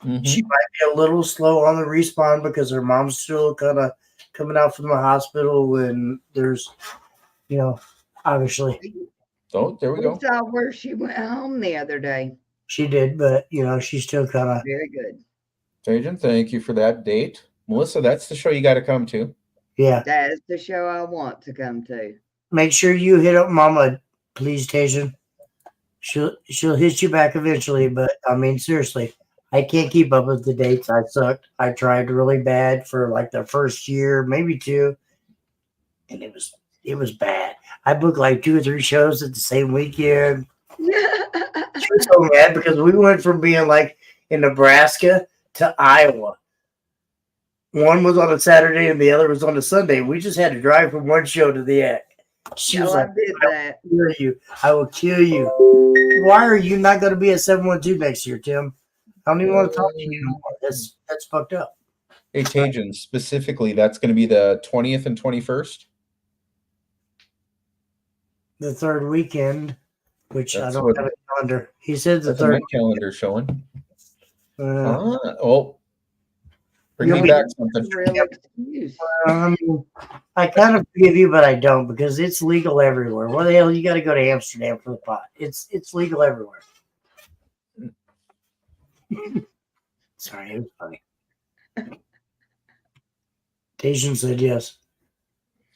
S3: Mhm.
S4: She might be a little slow on the respawn because her mom's still kind of coming out from the hospital, and there's, obviously
S3: Oh, there we
S2: We
S3: go.
S2: saw where she went home the other day.
S4: she did, but she's still kind of.
S2: Very good.
S3: Agent, thank you for that date. Melissa, that's the show you got to come to.
S4: Yeah.
S2: That is the show I want to come to.
S4: Make sure you hit up Mama, please, Tajan. She'll hit you back eventually, but I mean, seriously, I can't keep up with the dates. I sucked. I tried really bad for like the first year, maybe two, and it was bad. I booked like 2 or 3 shows at the same weekend. She was so mad because we went from being like in Nebraska to Iowa. One was on a Saturday and the other was on a Sunday. We just had to drive from one show to the next. She was
S2: I
S4: like,
S2: did that.
S4: kill you. I will kill you. Why are you not going to be at 712 next year, Tim? I don't even want to talk to you anymore. That's fucked up.
S3: Hey, Tajan, specifically, that's going to be the 20th and 21st.
S4: The third weekend, which
S3: That's
S4: I don't
S3: what-
S4: have a calendar. He said the
S3: That's
S4: third.
S3: my calendar showing.
S4: Uh,
S3: Bring
S4: You'll
S3: me
S4: be-
S3: back something.
S2: Real excuse.
S4: I kind of forgive you, but I don't because it's legal everywhere. What the hell? You got to go to Amsterdam for the pot. It's legal everywhere. Sorry, it was funny. Tajan said yes.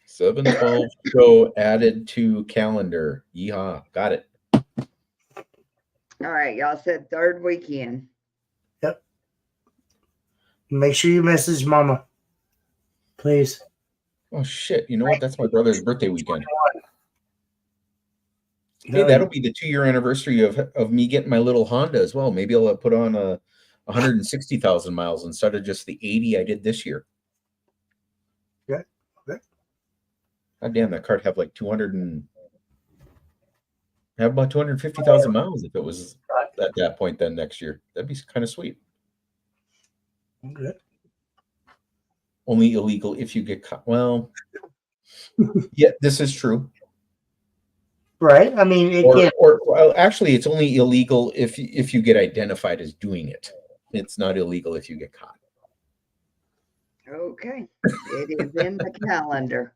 S3: 7/12 show added to calendar. Yeehaw. Got it.
S2: All right, y'all said third weekend.
S4: Make sure you message Mama, please.
S3: Oh, shit. You know what? That's my brother's birthday weekend. Hey,
S4: No,
S3: that'll be the 2-year anniversary of me getting my little Honda as well. Maybe I'll put on 160,000 miles instead of just the 80 I did this year.
S4: Okay. Okay.
S3: God damn, that card have like 250,000 miles if it was at that point then next year. That'd be kind of sweet.
S4: Okay.
S3: Only illegal if you get caught. Well, yeah, this is true.
S4: Right? I mean, it can't.
S3: Well, actually, it's only illegal if you get identified as doing it. It's not illegal if you get caught.
S2: Okay. It is in the calendar.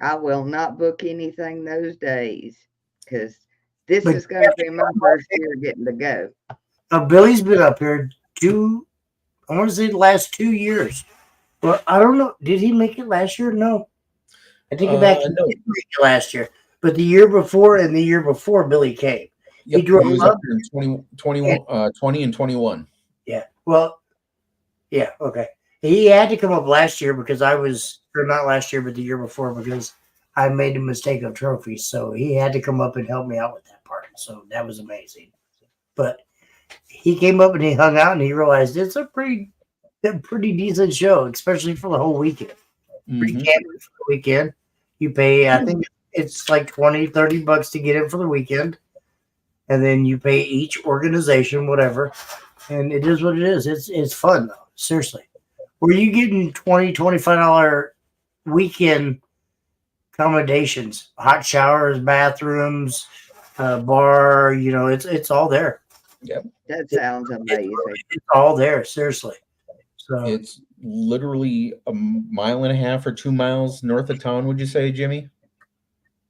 S2: I will not book anything those days because this
S4: But-
S2: is going to be my first year getting to go.
S4: Billy's been up here I want to say the last 2 years. Well, I don't know. Did he make it last year? No. I take it back. He
S3: No.
S4: didn't make it last year. But the year before and the year before, Billy came.
S3: Yep,
S4: drove
S3: he was
S4: up.
S3: up here in 20 and 21.
S4: Yeah. Well, yeah. Okay. He had to come up last year because not last year, but the year before, because I made a mistake of trophies. So he had to come up and help me out with that part. So that was amazing. But he came up and he hung out and he realized it's a pretty decent show, especially for the whole weekend. Free
S3: Mhm.
S4: camping for the weekend. You pay, I think it's like $20-$30 to get in for the weekend. And then you pay each organization, whatever. And it is what it is. It's fun though. Seriously. Were you getting $20-$25 weekend accommodations, hot showers, bathrooms, bar, it's all there.
S2: That sounds amazing.
S4: It's all there, seriously. So
S3: It's literally a mile and a half or 2 miles north of town, would you say, Jimmy?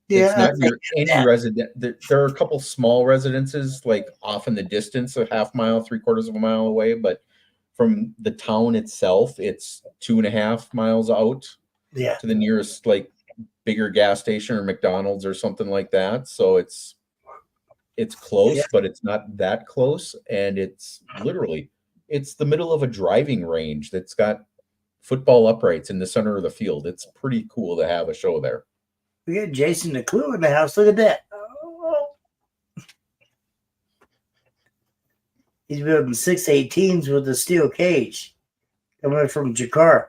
S4: yeah,
S3: It's not
S4: I think
S3: any resident. There are a couple small residences like off in the distance, a half mile, 3/4 of a mile away, but from the town itself, it's 2.5 miles out
S4: yeah.
S3: to the nearest like bigger gas station or McDonald's or something like that. So it's close,
S4: Yeah.
S3: but it's not that close. And it's the middle of a driving range that's got football uprights in the center of the field. It's pretty cool to have a show there.
S4: We got Jason the Clue in the house. Look at that. Oh. He's building 618s with a steel cage. Coming from Jakar.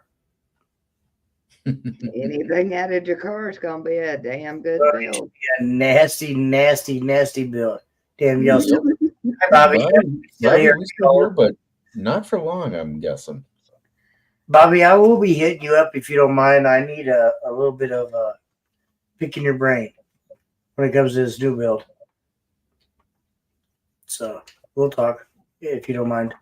S2: Anything out of Jakar is going to be a damn good build.
S4: A nasty, nasty, nasty build. Damn, y'all still. Hi, Bobby. Still
S3: Bobby,
S4: here.
S3: we still here, but not for long, I'm guessing.
S4: Bobby, I will be hitting you up if you don't mind. I need a little bit of picking your brain when it comes to this new build. So we'll talk if you don't mind.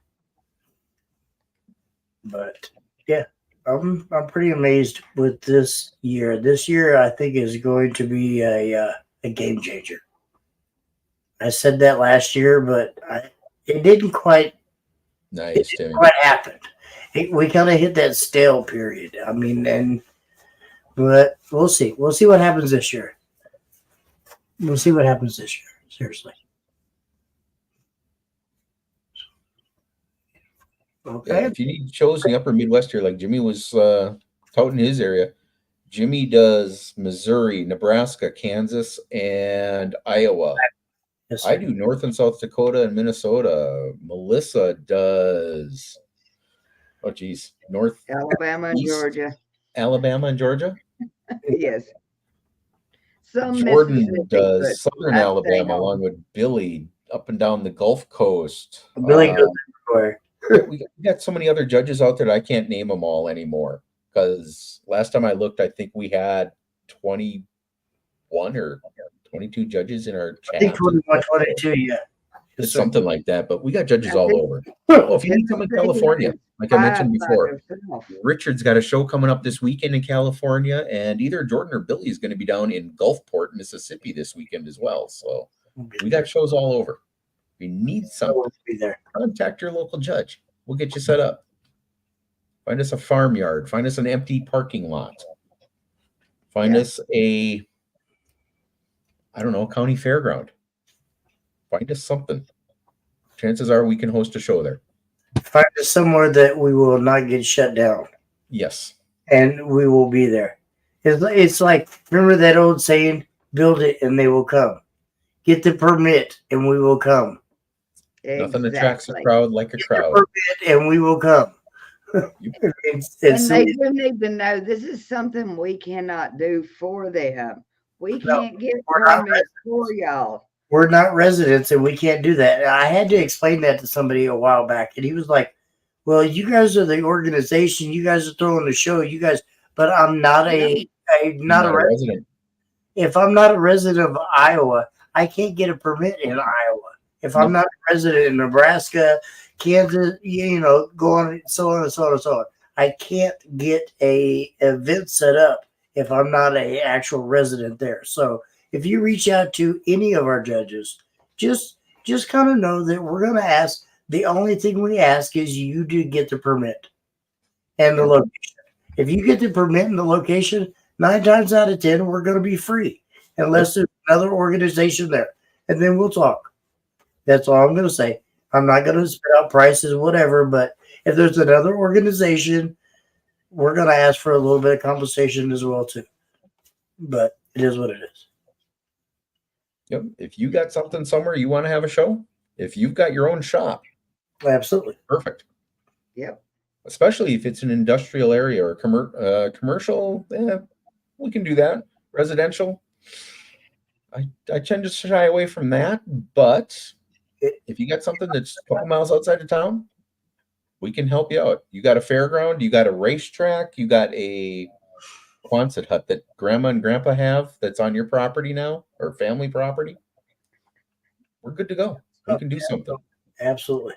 S4: But yeah, I'm pretty amazed with this year. This year, I think, is going to be a game changer. I said that last year, but it didn't quite.
S3: Nice, Timmy.
S4: What happened? We kind of hit that stale period. I mean, but we'll see. We'll see what happens this year. We'll see what happens this year. Seriously. Okay.
S3: Yeah, if you need shows in the upper Midwest here, like Jimmy was touting his area, Jimmy does Missouri, Nebraska, Kansas, and Iowa.
S4: Yes,
S3: I do North and South Dakota and Minnesota. Melissa does, North
S2: Alabama and
S3: East.
S2: Georgia.
S3: Alabama and Georgia.
S2: Yes. Some
S3: Jordan
S2: Mississippi,
S3: does
S2: but
S3: Southern
S2: I stay
S3: Alabama
S2: home.
S3: along with Billy up and down the Gulf Coast.
S4: Billy goes everywhere.
S3: We got so many other judges out there that I can't name them all anymore. Because last time I looked, I think we had 21 or 22 judges in our chat.
S4: I think 21, 22, yeah.
S3: It's something like that, but we got judges
S2: I
S3: all
S2: think-
S3: over. Oh, if you need someone in
S2: It's
S3: California, like I mentioned
S2: five
S3: before,
S2: by themselves.
S3: Richard's got a show coming up this weekend in California, and either Jordan or Billy is going to be down in Gulfport, Mississippi this weekend as well. So we got shows all over. If you need something,
S4: We'll be there.
S3: contact your local judge. We'll get you set up. Find us a farmyard. Find us an empty parking lot. Find us a, county fairground. Find us something. Chances are we can host a show there.
S4: Find us somewhere that we will not get shut down,
S3: Yes.
S4: and we will be there. It's like, remember that old saying, build it and they will come. Get the permit and we will come.
S3: Nothing attracts a
S2: Exactly.
S3: crowd like a
S4: Get the
S3: crowd.
S4: permit and we will come.
S2: And
S4: It's
S2: they do need to know this is something we cannot do for them. We
S4: No,
S2: can't get
S4: we're not
S2: permits for y'all.
S4: we're not residents and we can't do that. I had to explain that to somebody a while back, and he was like, well, you guys are the organization, you guys are throwing the show, you guys, but I'm not not a resident.
S3: resident.
S4: If I'm not a resident of Iowa, I can't get a permit in Iowa. If I'm not a resident in Nebraska, Kansas, go on, so on and so on and so on. I can't get a event set up if I'm not a actual resident there. So if you reach out to any of our judges, just kind of know that we're going to ask. The only thing we ask is you to get the permit and the location. If you get the permit and the location, 9 times out of 10, we're going to be free unless there's another organization there. And then we'll talk. That's all I'm going to say. I'm not going to spit out prices, whatever, but if there's another organization, we're going to ask for a little bit of compensation as well, too. But it is what it is.
S3: Yep. If you got something somewhere you want to have a show, if you've got your own shop,
S4: Absolutely.
S3: perfect.
S2: Yep.
S3: Especially if it's an industrial area or commercial, we can do that. Residential, I tend to shy away from that. But if you got something that's a couple miles outside of town, we can help you out. You got a fairground, you got a racetrack, you got a Quonset hut that grandma and grandpa have that's on your property now or family property. We're good to go. We can do something.
S4: Absolutely.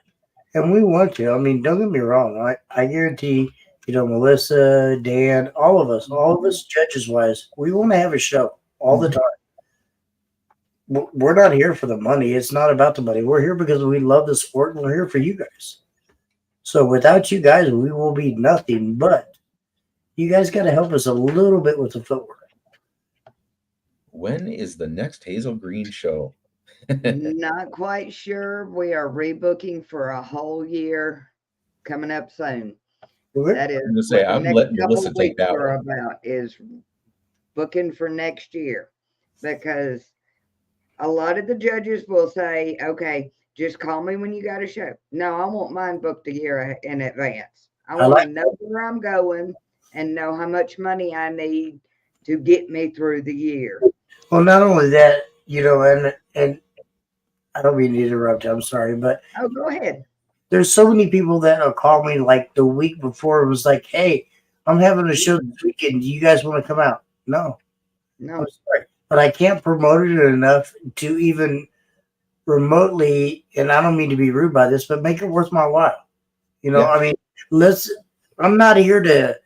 S4: And we want to. I mean, don't get me wrong. I guarantee, Melissa, Dan, all of us judges wise, we want to have a show all the time. We're not here for the money. It's not about the money. We're here because we love the sport and we're here for you guys. So without you guys, we will be nothing, but you guys got to help us a little bit with the footwork.
S3: When is the next Hazel Green show?
S2: Not quite sure. We are rebooking for a whole year coming up soon. That is
S3: I'm gonna say,
S2: what the
S3: I'm
S2: next
S3: letting
S2: couple
S3: Melissa take
S2: weeks
S3: that
S2: are
S3: one.
S2: about is booking for next year, because a lot of the judges will say, okay, just call me when you got a show. No, I want mine booked a year in advance. I want to know where I'm going and know how much money I need to get me through the year.
S4: Well, not only that, and I don't mean to interrupt. I'm sorry, but
S2: Oh, go ahead.
S4: there's so many people that will call me like the week before. It was like, hey, I'm having a show this weekend. Do you guys want to come out? No.
S2: No.
S4: I'm sorry, but I can't promote it enough to even remotely, and I don't mean to be rude by this, but make it worth my while. I mean, I'm not here to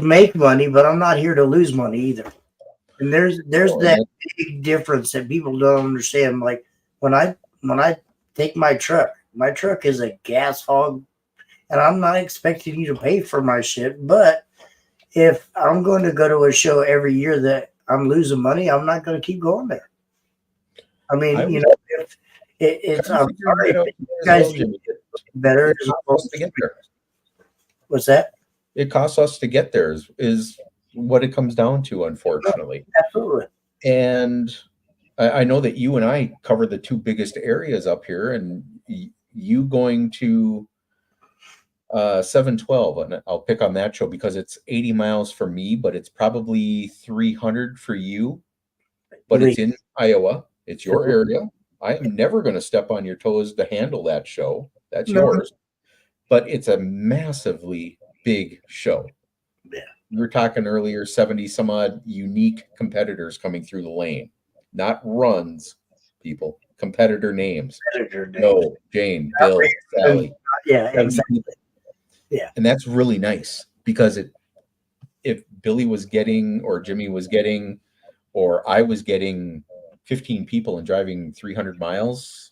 S4: make money, but I'm not here to lose money either. And there's that big difference that people don't understand. Like when I take my truck is a gas hog, and I'm not expecting you to pay for my shit. But if I'm going to go to a show every year that I'm losing money, I'm not going to keep going there. I mean, if it's I'm sorry, if you guys get better.
S3: To get there.
S4: What's that?
S3: It costs us to get there is what it comes down to, unfortunately.
S4: Absolutely.
S3: And I know that you and I cover the two biggest areas up here, and you going to 712, and I'll pick on that show because it's 80 miles for me, but it's probably 300 for you. But it's in Iowa. It's your area. I am never going to step on your toes to handle that show. That's yours. But it's a massively big show.
S4: Yeah.
S3: We were talking earlier, 70 some odd unique competitors coming through the lane. Not runs, people. Competitor names. No, Jane, Bill, Sally.
S4: Yeah, exactly. Yeah.
S3: And that's really nice because if Billy was getting, or Jimmy was getting, or I was getting 15 people and driving 300 miles,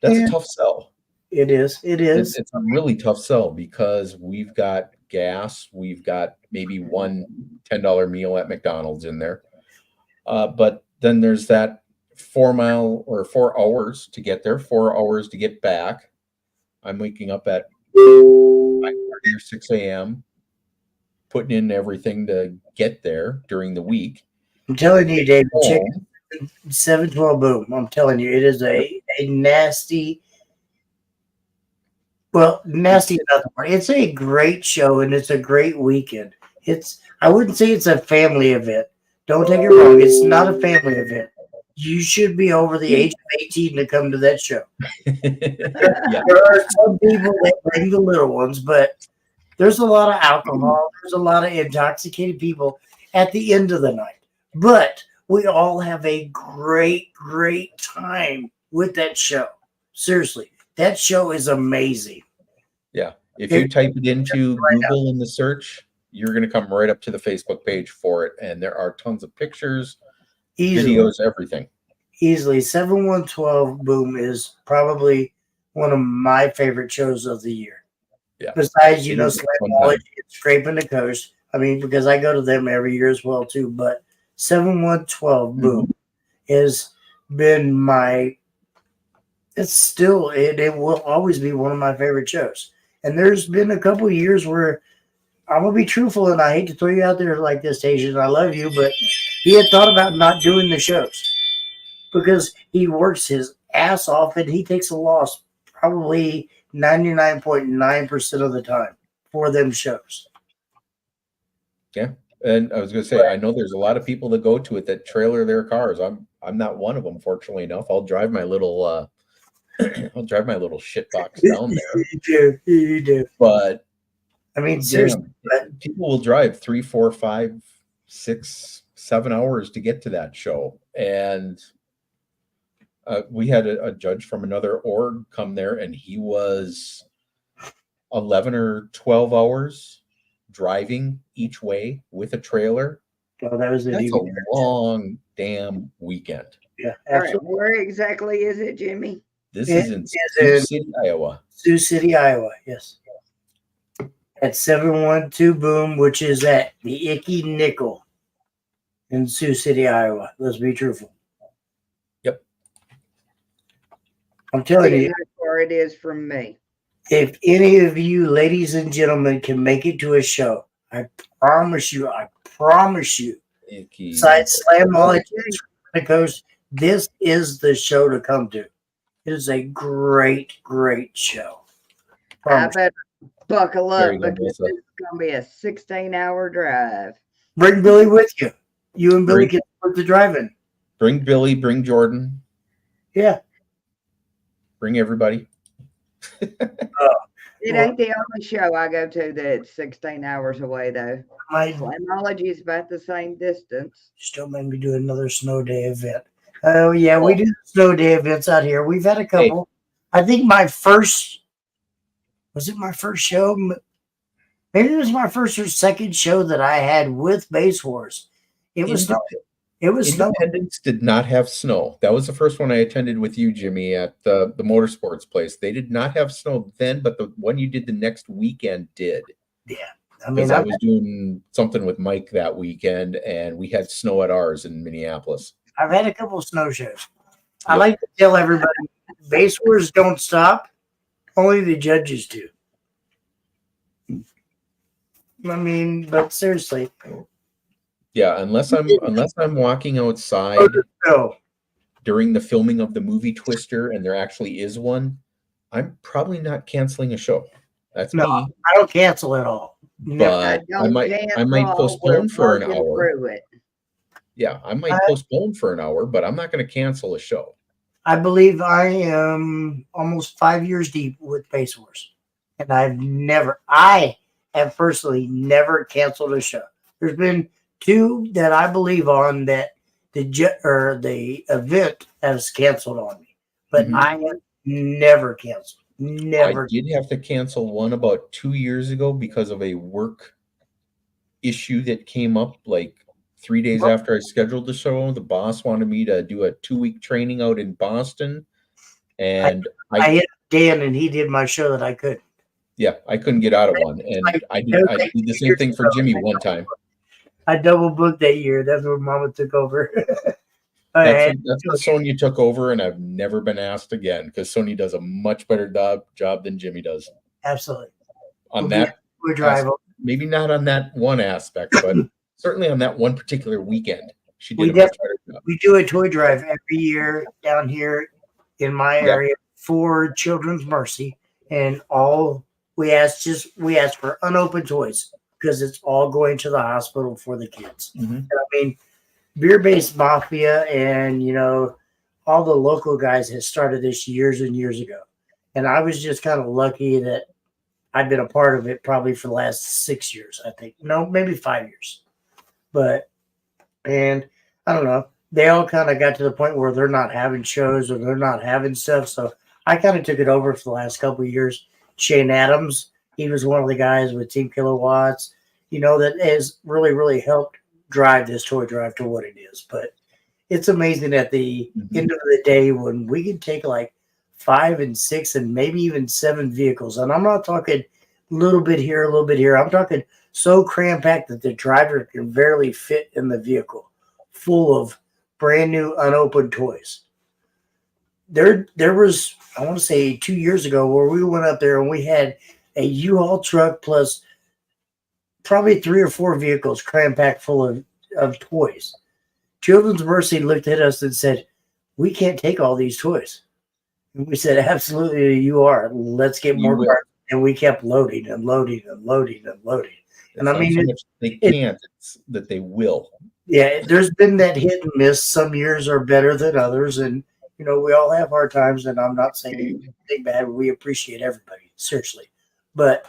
S3: that's a tough sell.
S4: It is.
S3: It's a really tough sell because we've got gas, we've got maybe one $10 meal at McDonald's in there. But then there's that 4 mile or 4 hours to get there, 4 hours to get back. I'm waking up at 5:30 or 6 a.m., putting in everything to get there during the week.
S4: I'm telling you, David, check 712 Boom. I'm telling you, it is a nasty. Well, nasty is not the word. It's a great show and it's a great weekend. I wouldn't say it's a family event. Don't take it wrong. It's not a family event. You should be over the age of 18 to come to that show. There are some people that bring the little ones, but there's a lot of alcohol. There's a lot of intoxicated people at the end of the night. But we all have a great, great time with that show. Seriously, that show is amazing.
S3: Yeah. If you type it into Google in the search, you're going to come right up to the Facebook page for it. And there are tons of pictures,
S4: Easily.
S3: videos, everything.
S4: Easily. 7112 Boom is probably one of my favorite shows of the year.
S3: Yeah.
S4: Besides,
S3: It is a fun time.
S4: Slamology and Scraping the Coast. I mean, because I go to them every year as well, too. But 7112 Boom has been my, it's still, it will always be one of my favorite shows. And there's been a couple of years where I'm going to be truthful, and I hate to throw you out there like this, Asian. I love you, but he had thought about not doing the shows because he works his ass off and he takes a loss probably 99.9% of the time for them shows.
S3: Yeah. And I was going to say, I know there's a lot of people that go to it that trailer their cars. I'm not one of them, fortunately enough. I'll drive my little shit box down there.
S4: You do.
S3: But
S4: I mean, seriously,
S3: people will drive 3, 4, 5, 6, 7 hours to get to that show. And we had a judge from another org come there, and he was 11 or 12 hours driving each way with a trailer.
S4: Oh, that's
S3: a long damn weekend.
S4: Yeah,
S2: All right,
S4: absolutely.
S2: where exactly is it, Jimmy?
S3: This
S4: It
S3: is in
S4: is
S3: Sioux
S4: in-
S3: City, Iowa.
S4: Sioux City, Iowa. Yes. At 712 Boom, which is at the Icky Nickel in Sioux City, Iowa. Let's be truthful.
S3: Yep.
S4: I'm telling
S2: See
S4: you,
S2: how far it is from me.
S4: if any of you ladies and gentlemen can make it to a show, I promise you, besides Slamology and the Coast, this is the show to come to. It is a great, great show.
S2: I
S4: Promise.
S2: better buckle
S3: There
S2: up
S3: you go,
S2: because
S3: Melissa.
S2: it's going to be a 16-hour drive.
S4: Bring Billy with you. You and Billy
S3: Bring-
S4: can put the drive-in.
S3: Bring Billy, bring Jordan,
S4: Yeah.
S3: bring everybody.
S2: It
S4: Well-
S2: ain't the only show I go to that's 16 hours away, though.
S4: My
S2: Slamology is about the same distance.
S4: still made me do another snow day event. Oh yeah, we do snow day events out here. We've had a couple. I think my first was it my first show? Maybe it was my first or second show that I had with Base Wars. It was snow. It was snow.
S3: Independence did not have snow. That was the first one I attended with you, Jimmy, at the motorsports place. They did not have snow then, but the one you did the next weekend did.
S4: I mean,
S3: Because I was doing something with Mike that weekend, and we had snow at ours in Minneapolis.
S4: I've had a couple of snow shows. I
S3: Yep.
S4: like to tell everybody, Base Wars don't stop. Only the judges do. I mean, but seriously,
S3: Yeah, unless I'm walking outside
S4: no.
S3: during the filming of the movie Twister, and there actually is one, I'm probably not canceling a show. That's
S4: No.
S3: me.
S4: I don't cancel at all. No.
S3: But I might
S2: cancel,
S3: postpone
S2: we're
S3: for an
S2: working
S3: hour.
S2: through it.
S3: Yeah, I might postpone for an hour, but I'm not going to cancel a show.
S4: I believe I am almost 5 years deep with Base Wars, and I have personally never canceled a show. There's been 2 that I believe on that the event has canceled on me, but
S3: Mhm.
S4: I have never canceled. Never.
S3: I did have to cancel one about 2 years ago because of a work issue that came up like 3 days after I scheduled the show. The boss wanted me to do a 2-week training out in Boston, and
S4: I hit Dan, and he did my show that I could.
S3: yeah, I couldn't get out of one. And I did the same thing for Jimmy one time.
S4: I double booked that year. That's where Mama took over.
S3: That's when Sonya took over, and I've never been asked again because Sonya does a much better job than Jimmy does
S4: Absolutely.
S3: on that.
S4: We drive.
S3: Maybe not on that one aspect, but certainly on that one particular weekend, she
S4: We
S3: did a much better job.
S4: We do a toy drive every year down here in my
S3: Yeah.
S4: area for Children's Mercy, and all we ask for unopened toys because it's all going to the hospital for the kids.
S3: Mhm.
S4: And I mean, Beer Based Mafia and all the local guys had started this years and years ago, and I was just kind of lucky that I've been a part of it probably for the last 6 years. I think maybe 5 years, and I don't know. They all kind of got to the point where they're not having shows or they're not having stuff. So I kind of took it over for the last couple of years. Shane Adams, he was one of the guys with Team Kilowatts. that has really, really helped drive this toy drive to what it is. But it's amazing at the end of the day when we can take like 5 and 6 and maybe even 7 vehicles. And I'm not talking a little bit here, a little bit here. I'm talking so cram-packed that the driver can barely fit in the vehicle, full of brand new unopened toys. There was, I want to say 2 years ago, where we went up there and we had a U-Haul truck plus probably 3 or 4 vehicles cram-packed full of toys. Children's Mercy looked at us and said, "We can't take all these toys." And we said, "Absolutely, you are. Let's get more cars." And we kept loading and loading and loading and loading. And I mean,
S3: so much they can't, it's that they will.
S4: Yeah, there's been that hit and miss. Some years are better than others. And, we all have hard times. And I'm not saying anything bad. We appreciate everybody, seriously. But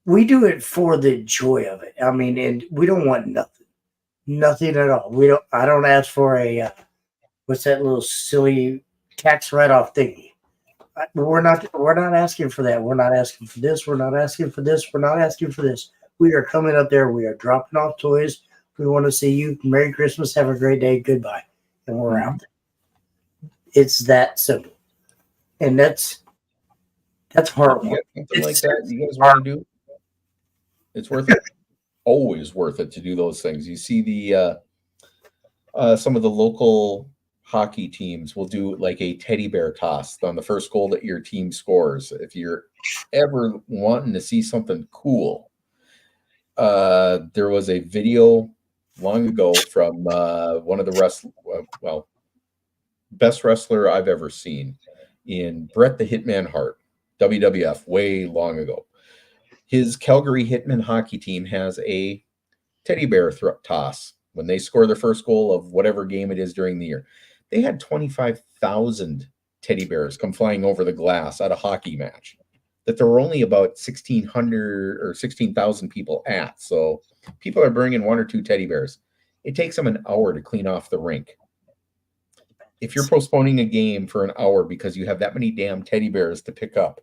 S4: we do it for the joy of it. I mean, and we don't want nothing at all. I don't ask for a, what's that little silly tax write-off thingy. We're not asking for that. We're not asking for this. We're not asking for this. We're not asking for this. We are coming up there. We are dropping off toys. We want to see you. Merry Christmas. Have a great day. Goodbye. And we're out. It's that simple. And that's horrible.
S3: Something like that you guys want to do? It's worth it. Always worth it to do those things. You see the some of the local hockey teams will do like a teddy bear toss on the first goal that your team scores. If you're ever wanting to see something cool, there was a video long ago from one of the best wrestler I've ever seen, in Bret the Hitman Hart, WWF, way long ago. His Calgary Hitmen hockey team has a teddy bear toss when they score their first goal of whatever game it is during the year. They had 25,000 teddy bears come flying over the glass at a hockey match that there were only about 1,600 or 16,000 people at. So people are bringing 1 or 2 teddy bears. It takes them an hour to clean off the rink. If you're postponing a game for an hour because you have that many damn teddy bears to pick up,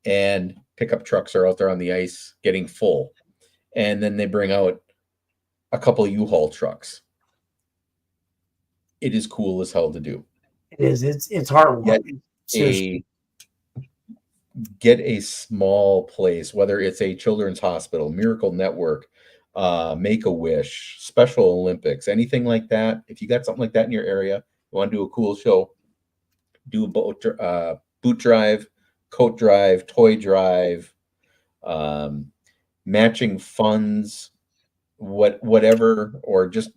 S3: and pickup trucks are out there on the ice getting full, and then they bring out a couple of U-Haul trucks, it is cool as hell to do.
S4: It is. It's hard work.
S3: Get a small place, whether it's a children's hospital, Miracle Network, Make-A-Wish, Special Olympics, anything like that. If you got something like that in your area, you want to do a cool show, do a boot drive, coat drive, toy drive, matching funds, whatever, or just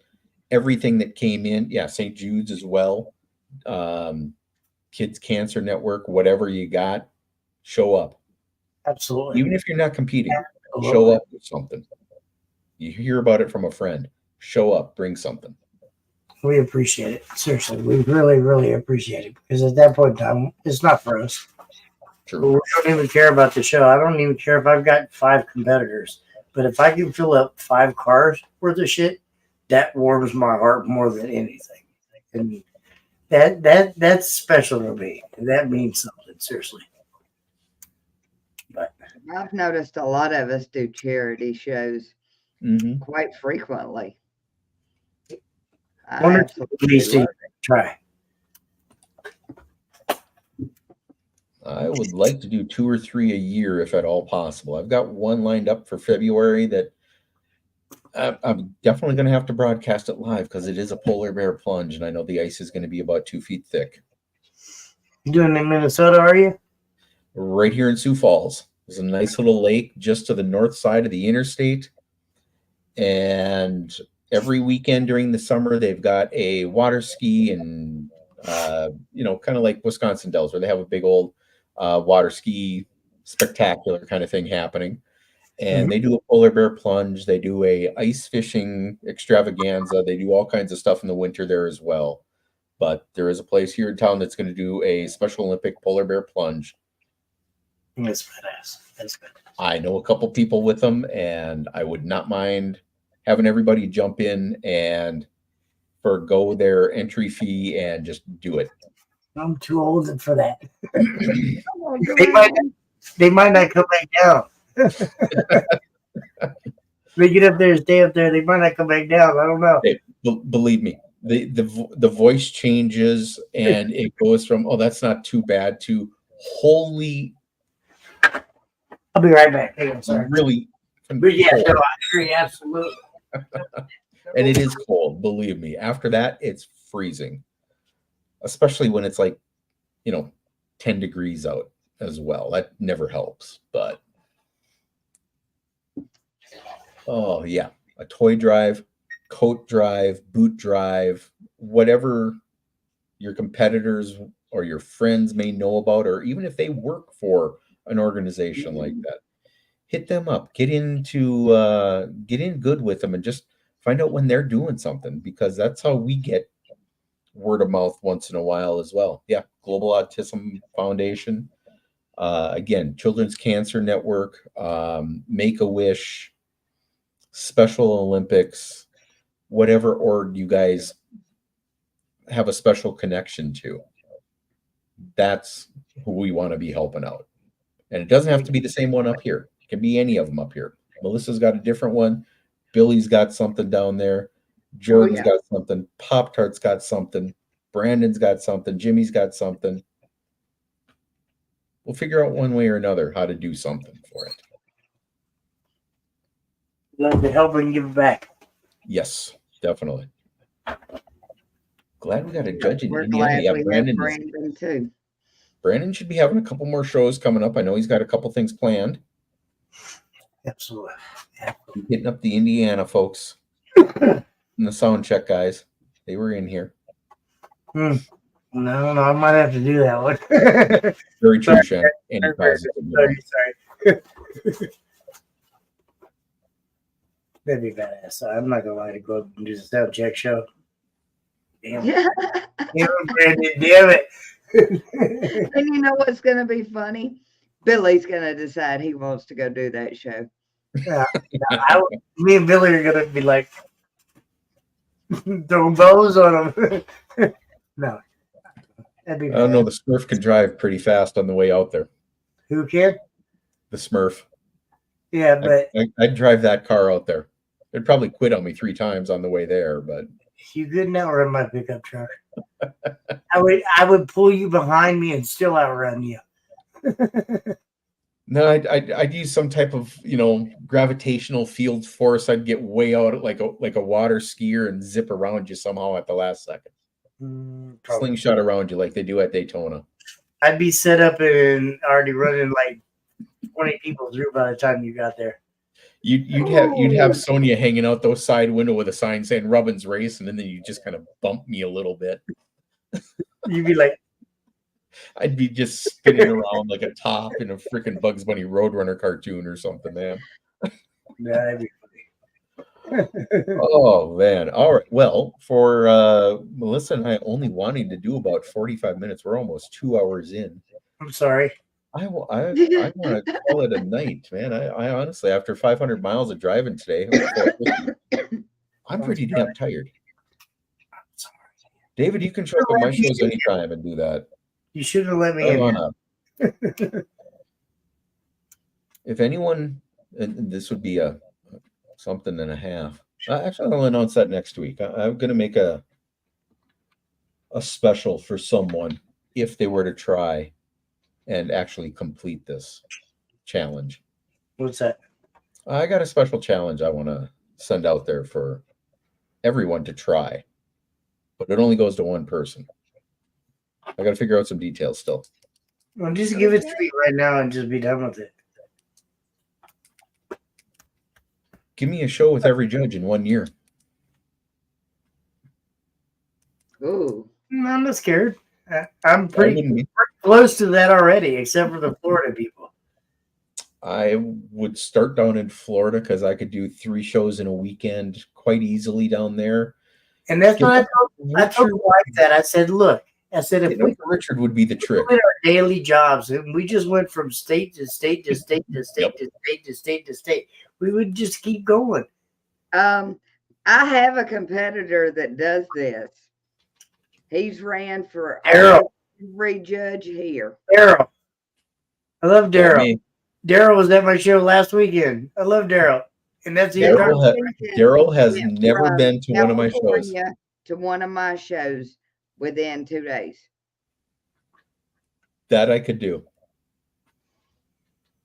S3: everything that came in. Yeah, St. Jude's as well. Kids Cancer Network, whatever you got, show up.
S4: Absolutely.
S3: Even if you're not competing, show up with something. You hear about it from a friend. Show up, bring something.
S4: We appreciate it. Seriously, we really, really appreciate it, because at that point in time, it's not for us.
S3: True.
S4: We don't even care about the show. I don't even care if I've got 5 competitors. But if I can fill up 5 cars worth of shit, that warms my heart more than anything. And that's special to me. And that means something, seriously. But
S2: I've noticed a lot of us do charity shows quite frequently.
S4: one or two at least to try.
S3: I would like to do 2 or 3 a year if at all possible. I've got one lined up for February that I'm definitely going to have to broadcast it live, because it is a polar bear plunge, and I know the ice is going to be about 2 feet thick.
S4: You doing it in Minnesota, are you?
S3: Right here in Sioux Falls. There's a nice little lake just to the north side of the interstate. And every weekend during the summer, they've got a water ski and, kind of like Wisconsin Dells, where they have a big old water ski spectacular kind of thing happening. And they do a polar bear plunge. They do a ice fishing extravaganza. They do all kinds of stuff in the winter there as well. But there is a place here in town that's going to do a Special Olympic polar bear plunge.
S4: That's badass. That's good.
S3: I know a couple people with them, and I would not mind having everybody jump in and forgo their entry fee and just do it.
S4: I'm too old for that. They might not come back down. They get up there, stay up there. They might not come back down. I don't know.
S3: Hey, believe me, the voice changes and it goes from, oh, that's not too bad, to holy,
S4: I'll be right back. Hang on, sorry.
S3: really.
S4: But yeah,
S3: cold.
S4: no, I agree, absolutely.
S3: And it is cold, believe me. After that, it's freezing, especially when it's like, 10 degrees out as well. That never helps, but oh yeah, a toy drive, coat drive, boot drive, whatever your competitors or your friends may know about, or even if they work for an organization like that, hit them up, get in good with them, and just find out when they're doing something, because that's how we get word of mouth once in a while as well. Yeah, Global Autism Foundation, again, Children's Cancer Network, Make-A-Wish, Special Olympics, whatever org you guys have a special connection to, that's who we want to be helping out. And it doesn't have to be the same one up here. It can be any of them up here. Melissa's got a different one. Billy's got something down there. Jordan's got something. Pop-Tart's got something. Brandon's got something. Jimmy's got something. We'll figure out one way or another how to do something for it.
S4: Love to help and give back.
S3: Yes, definitely. Glad we got a judge in
S2: We're
S3: Indiana.
S2: glad
S3: Yeah,
S2: we have Brandon too.
S3: Brandon should be having a couple more shows coming up. I know he's got a couple things planned.
S4: Absolutely.
S3: Hitting up the Indiana folks and the sound check guys. They were in here.
S4: No, I might have to do that one.
S3: Very true, Shen. Any positive.
S4: Sorry. That'd be badass. I'm not gonna lie to go up and do the sound check show. Damn it, Brandon, damn it.
S2: And you know what's going to be funny? Billy's going to decide he wants to go do that show.
S4: Yeah, me and Billy are gonna be like throwing bows on him. No, that'd be
S3: I don't know. The Smurf can drive pretty fast on the way out there.
S4: Who can?
S3: The Smurf.
S4: Yeah, but
S3: I'd drive that car out there. It'd probably quit on me 3 times on the way there, but
S4: you couldn't outrun my pickup truck. I would pull you behind me and still outrun you.
S3: no, I'd use some type of gravitational field force. I'd get way out like a water skier and zip around you somehow at the last second. Slingshot around you like they do at Daytona.
S4: I'd be set up and already running like 20 people through by the time you got there.
S3: You'd have Sonia hanging out those side window with a sign saying Rubbin's Racing, and then you just kind of bump me a little bit.
S4: You'd be like,
S3: I'd be just spinning around like a top in a freaking Bugs Bunny Roadrunner cartoon or something, man.
S4: that'd be funny.
S3: Oh man. All right. Well, for Melissa and I only wanting to do about 45 minutes, we're almost 2 hours in.
S4: I'm sorry.
S3: I want to call it a night, man. I honestly, after 500 miles of driving today, I'm pretty damn tired. David, you can show up at my shows anytime and do that.
S4: You should have let me in.
S3: If anyone, and this would be a something and a half. Actually, I'll announce that next week. I'm going to make a special for someone if they were to try and actually complete this challenge.
S4: What's that?
S3: I got a special challenge I want to send out there for everyone to try, but it only goes to one person. I got to figure out some details still.
S4: Well, just give it to me right now and just be done with it.
S3: Give me a show with every judge in 1 year.
S2: Ooh.
S4: I'm not scared. I'm pretty close to that already, except for the Florida people.
S3: I would start down in Florida because I could do 3 shows in a weekend quite easily down there.
S4: And that's what I told my wife that. I said, look, if
S3: Richard would be the trick.
S4: We did our daily jobs, and we just went from state to state to state to state to state to state to state. We would just keep going.
S2: I have a competitor that does this. He's ran for every judge here.
S4: Daryl. I love Daryl. Daryl was at my show last weekend. I love Daryl. And that's the
S3: Daryl
S4: entire
S3: Daryl has
S2: went
S3: never
S2: from
S3: been to one of my shows.
S2: California to one of my shows within 2 days.
S3: That I could do.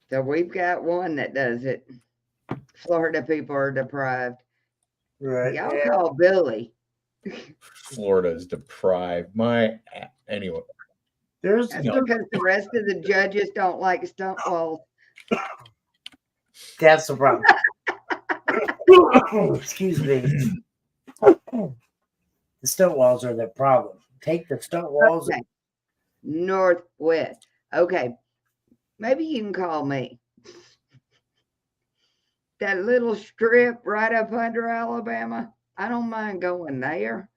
S2: So we've got one that does it. Florida people are deprived.
S4: right.
S2: Y'all
S4: Yeah.
S2: call Billy.
S3: Florida's deprived. Anyway.
S4: There's
S2: That's because the rest of the judges don't like stunt walls.
S4: that's the problem. Excuse me. The stunt walls are the problem. Take the stunt walls.
S2: Okay. Northwest. Okay. Maybe you can call me. That little strip right up under Alabama. I don't mind going there.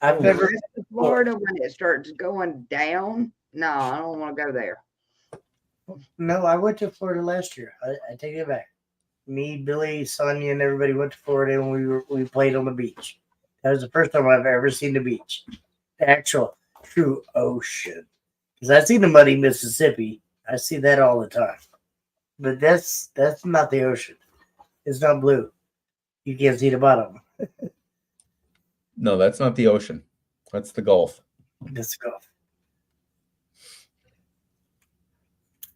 S4: I've
S2: The
S4: never.
S2: rest of Florida, when it starts going down, no, I don't want to go there.
S4: No, I went to Florida last year. I take it back. Me, Billy, Sonia, and everybody went to Florida, and we played on the beach. That was the first time I've ever seen the beach, the actual true ocean. Because I've seen the muddy Mississippi. I see that all the time, but that's not the ocean. It's not blue. You can't see the bottom.
S3: No, that's not the ocean. That's the Gulf.
S4: Let's go.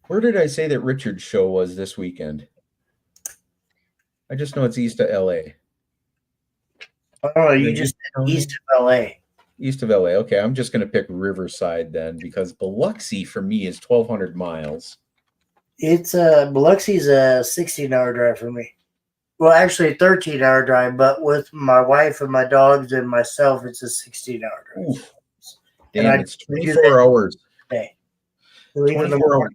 S3: Where did I say that Richard's show was this weekend? I just know it's east of LA.
S4: Oh, you just said east of LA.
S3: East of LA. Okay, I'm just going to pick Riverside then because Biloxi for me is 1,200 miles.
S4: It's Biloxi's a 16-hour drive for me. Well, actually, a 13-hour drive, but with my wife and my dogs and myself, it's a 16-hour drive.
S3: Oof. Damn, it's 24 hours.
S4: Okay.
S3: 24 hours.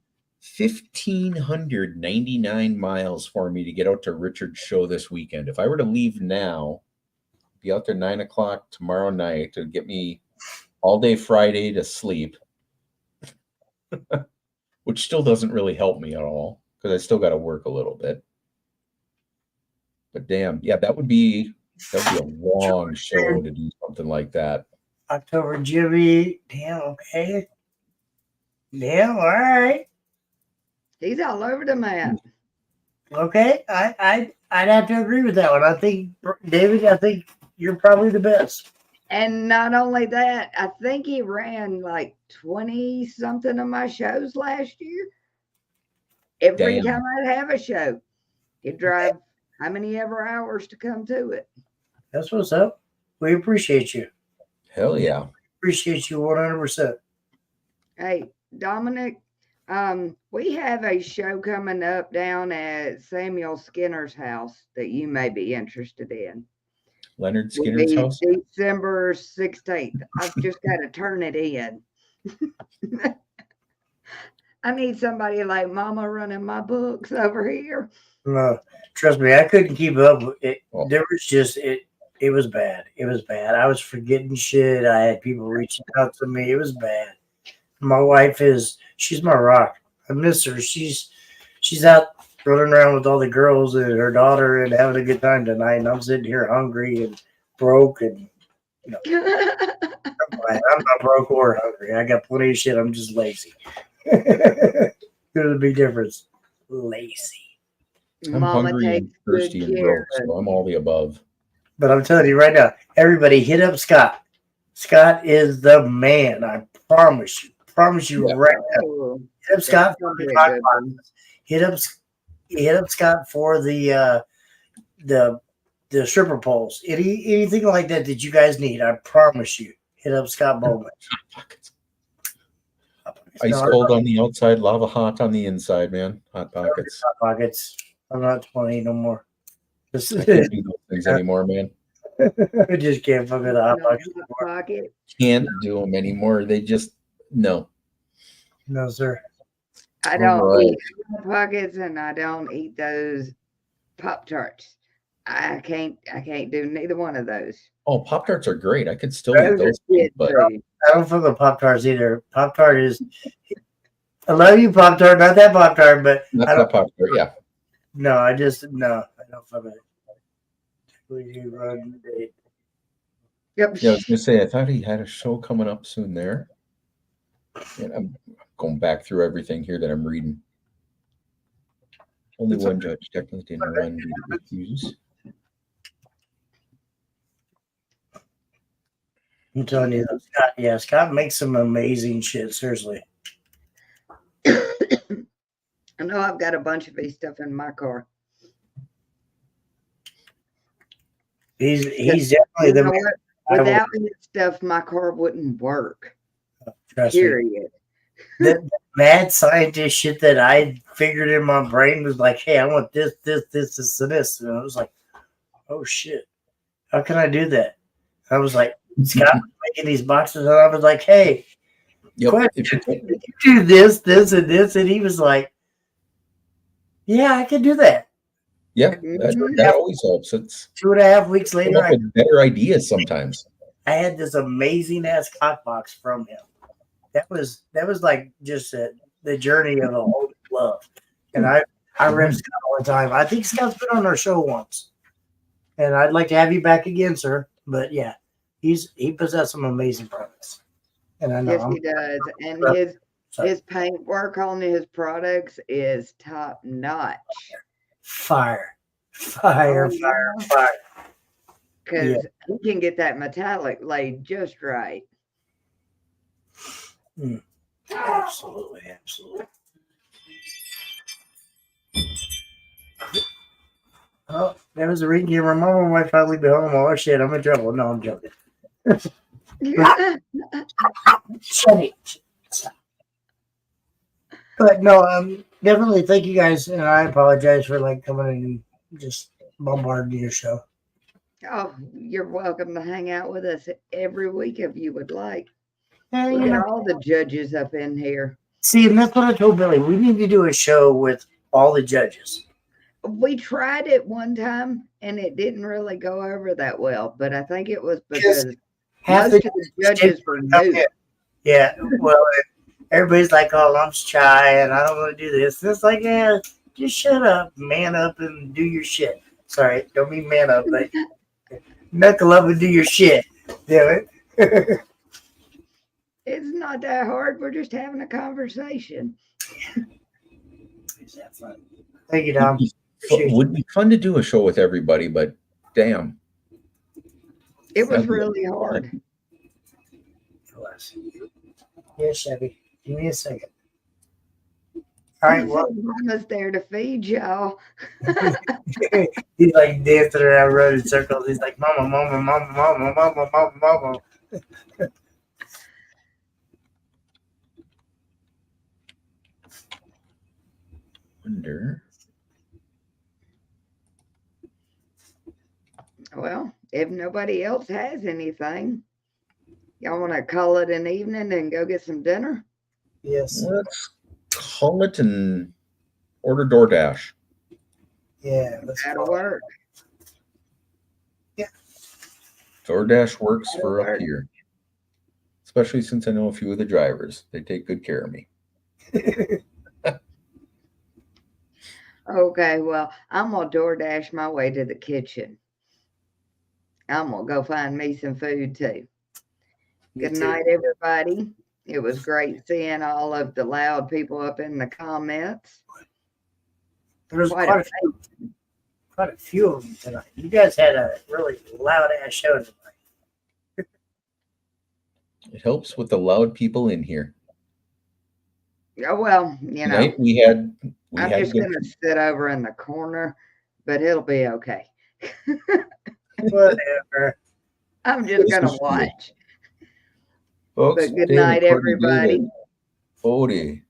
S3: 1,599 miles for me to get out to Richard's show this weekend. If I were to leave now, be out there 9 o'clock tomorrow night to get me all day Friday to sleep, which still doesn't really help me at all because I still got to work a little bit. But damn, yeah, that would be a long show to do something like that.
S4: October Jimmy. Damn, okay. Damn, all right.
S2: He's all over the map.
S4: Okay. I'd have to agree with that one. I think, David, you're probably the best.
S2: And not only that, I think he ran like 20 something of my shows last year. Every
S3: Damn.
S2: time I'd have a show, he'd drive how many ever hours to come to it.
S4: That's what's up. We appreciate you.
S3: Hell yeah.
S4: Appreciate you 100%.
S2: Hey, Dominic, we have a show coming up down at Samuel Skinner's house that you may be interested in.
S3: Leonard
S2: Will
S3: Skinner's
S2: be
S3: house?
S2: December 16th. I've just got to turn it in. I need somebody like Mama running my books over here.
S4: No, trust me, I couldn't keep up with it.
S3: Oh.
S4: There was just it was bad. It was bad. I was forgetting shit. I had people reaching out to me. It was bad. My wife she's my rock. I miss her. She's out running around with all the girls and her daughter and having a good time tonight. And I'm sitting here hungry and broke and I'm not broke or hungry. I got plenty of shit. I'm just lazy. There's a big difference. Lazy.
S3: I'm
S2: Mama
S3: hungry and
S2: takes good
S3: thirsty and
S2: care
S3: broke,
S2: of
S3: so I'm all the above.
S4: But I'm telling you right now, everybody hit up Scott. Scott is the man. I promise you. Promise you right now.
S2: Oh,
S4: Hit up Scott
S2: that's
S4: for
S2: gonna be
S4: the
S2: a
S4: hot
S2: good
S4: boxes. Hit up Scott for the stripper poles. Anything like that you guys need. I promise you. Hit up Scott Bowman.
S3: Ice cold on the outside, lava hot on the inside, man. Hot pockets.
S4: Hot pockets. I'm not 20 no more.
S3: I can't do those things anymore, man.
S4: I just can't fuck with the hot
S2: No
S4: pockets.
S2: hot pocket.
S3: Can't do them anymore. They just no.
S4: No, sir.
S2: I don't
S3: Right.
S2: eat hot pockets and I don't eat those Pop-Tarts. I can't do neither one of those.
S3: Oh, Pop Tarts are great. I could still eat
S2: Those are
S3: those,
S2: kid
S3: but
S2: food.
S4: I don't fuck with Pop-Tarts either. Pop-Tart is I love you, Pop-Tart, not that Pop-Tart, but
S3: not
S4: I don't
S3: that Pop Tart. Yeah,
S4: no, I don't fuck with it.
S2: Yep.
S3: yeah. I was gonna say I thought he had a show coming up soon there. And I'm going back through everything here that I'm reading. Only one judge technically and one recuse.
S4: I'm telling you, Scott. Yeah, Scott makes some amazing shit. Seriously.
S2: I know I've got a bunch of his stuff in my car.
S4: He's definitely
S2: You
S4: the
S2: know
S4: man.
S2: what? Without his stuff, my car wouldn't work.
S4: Trust me.
S2: Period.
S4: The mad scientist shit that I figured in my brain was like, hey, I want this, and this. And I was like, oh shit, how can I do that? I was like, Scott was making these boxes, and I was like, hey, question, you do this, and this, and he was like, yeah, I can do that.
S3: Yeah, that always helps. It's
S4: 2.5 weeks later, I
S3: had better ideas sometimes.
S4: I had this amazing ass cock box from him. That was like just the journey of a whole love. And I rep Scott all the time. I think Scott's been on our show once. And I'd like to have you back again, sir. But yeah, he possesses some amazing products. And I know
S2: Yes, he does. And his paint work on his products is top notch.
S4: Fire.
S2: Because he can get that metallic laid just right.
S4: Absolutely. Oh, that was a ring game. My mama might finally be home. Oh shit, I'm in trouble. No, I'm joking. Shut it. But no, definitely thank you guys, and I apologize for like coming in and just bombarding your show.
S2: Oh, you're welcome to hang out with us every week if you would like.
S4: Yeah,
S2: We
S4: you
S2: got
S4: know.
S2: all the judges up in here.
S4: See, and that's what I told Billy. We need to do a show with all the judges.
S2: We tried it one time and it didn't really go over that well, but I think it was because
S4: half
S2: most of the judges were new.
S4: Yeah, well, everybody's like, "Oh, I'm shy and I don't want to do this." And it's like, yeah, just shut up, man up, and do your shit. Sorry, don't mean man up, but knuckle up and do your shit. Damn it.
S2: It's not that hard. We're just having a conversation.
S4: Is that fun? Thank you, Dom.
S3: It would be fun to do a show with everybody, but damn.
S2: It was really hard.
S4: Yes, Chevy. Give me a second. All right, well,
S2: Mama's there to feed y'all.
S4: he's like dancing around, running in circles. He's like, "Mama, mama, mama, mama, mama, mama, mama."
S3: Wonder.
S2: Well, if nobody else has anything, y'all want to call it an evening and go get some dinner?
S4: Yes.
S3: Let's call it and order DoorDash.
S4: Yeah.
S2: That'll work.
S4: Yeah.
S3: DoorDash works for up here. Especially since I know a few of the drivers. They take good care of me.
S2: Okay, well, I'm going to DoorDash my way to the kitchen. I'm going to go find me some food too. Good night, everybody. It was great seeing all of the loud people up in the comments.
S4: There was quite a few of them tonight. You guys had a really loud ass show tonight.
S3: It helps with the loud people in here.
S2: Oh, well, you know.
S3: Tonight
S2: I'm just going to sit over in the corner, but it'll be okay.
S4: Whatever.
S2: I'm just going to watch.
S3: Folks,
S2: but good night, everybody.
S3: Odie,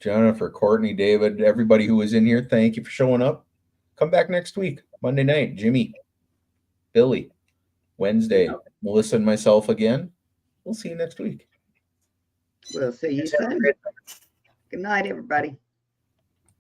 S3: Jennifer, Courtney, David, everybody who was in here, thank you for showing up. Come back next week, Monday night. Jimmy, Billy, Wednesday, Melissa and myself again. We'll see you next week.
S2: We'll see you soon. Good night, everybody.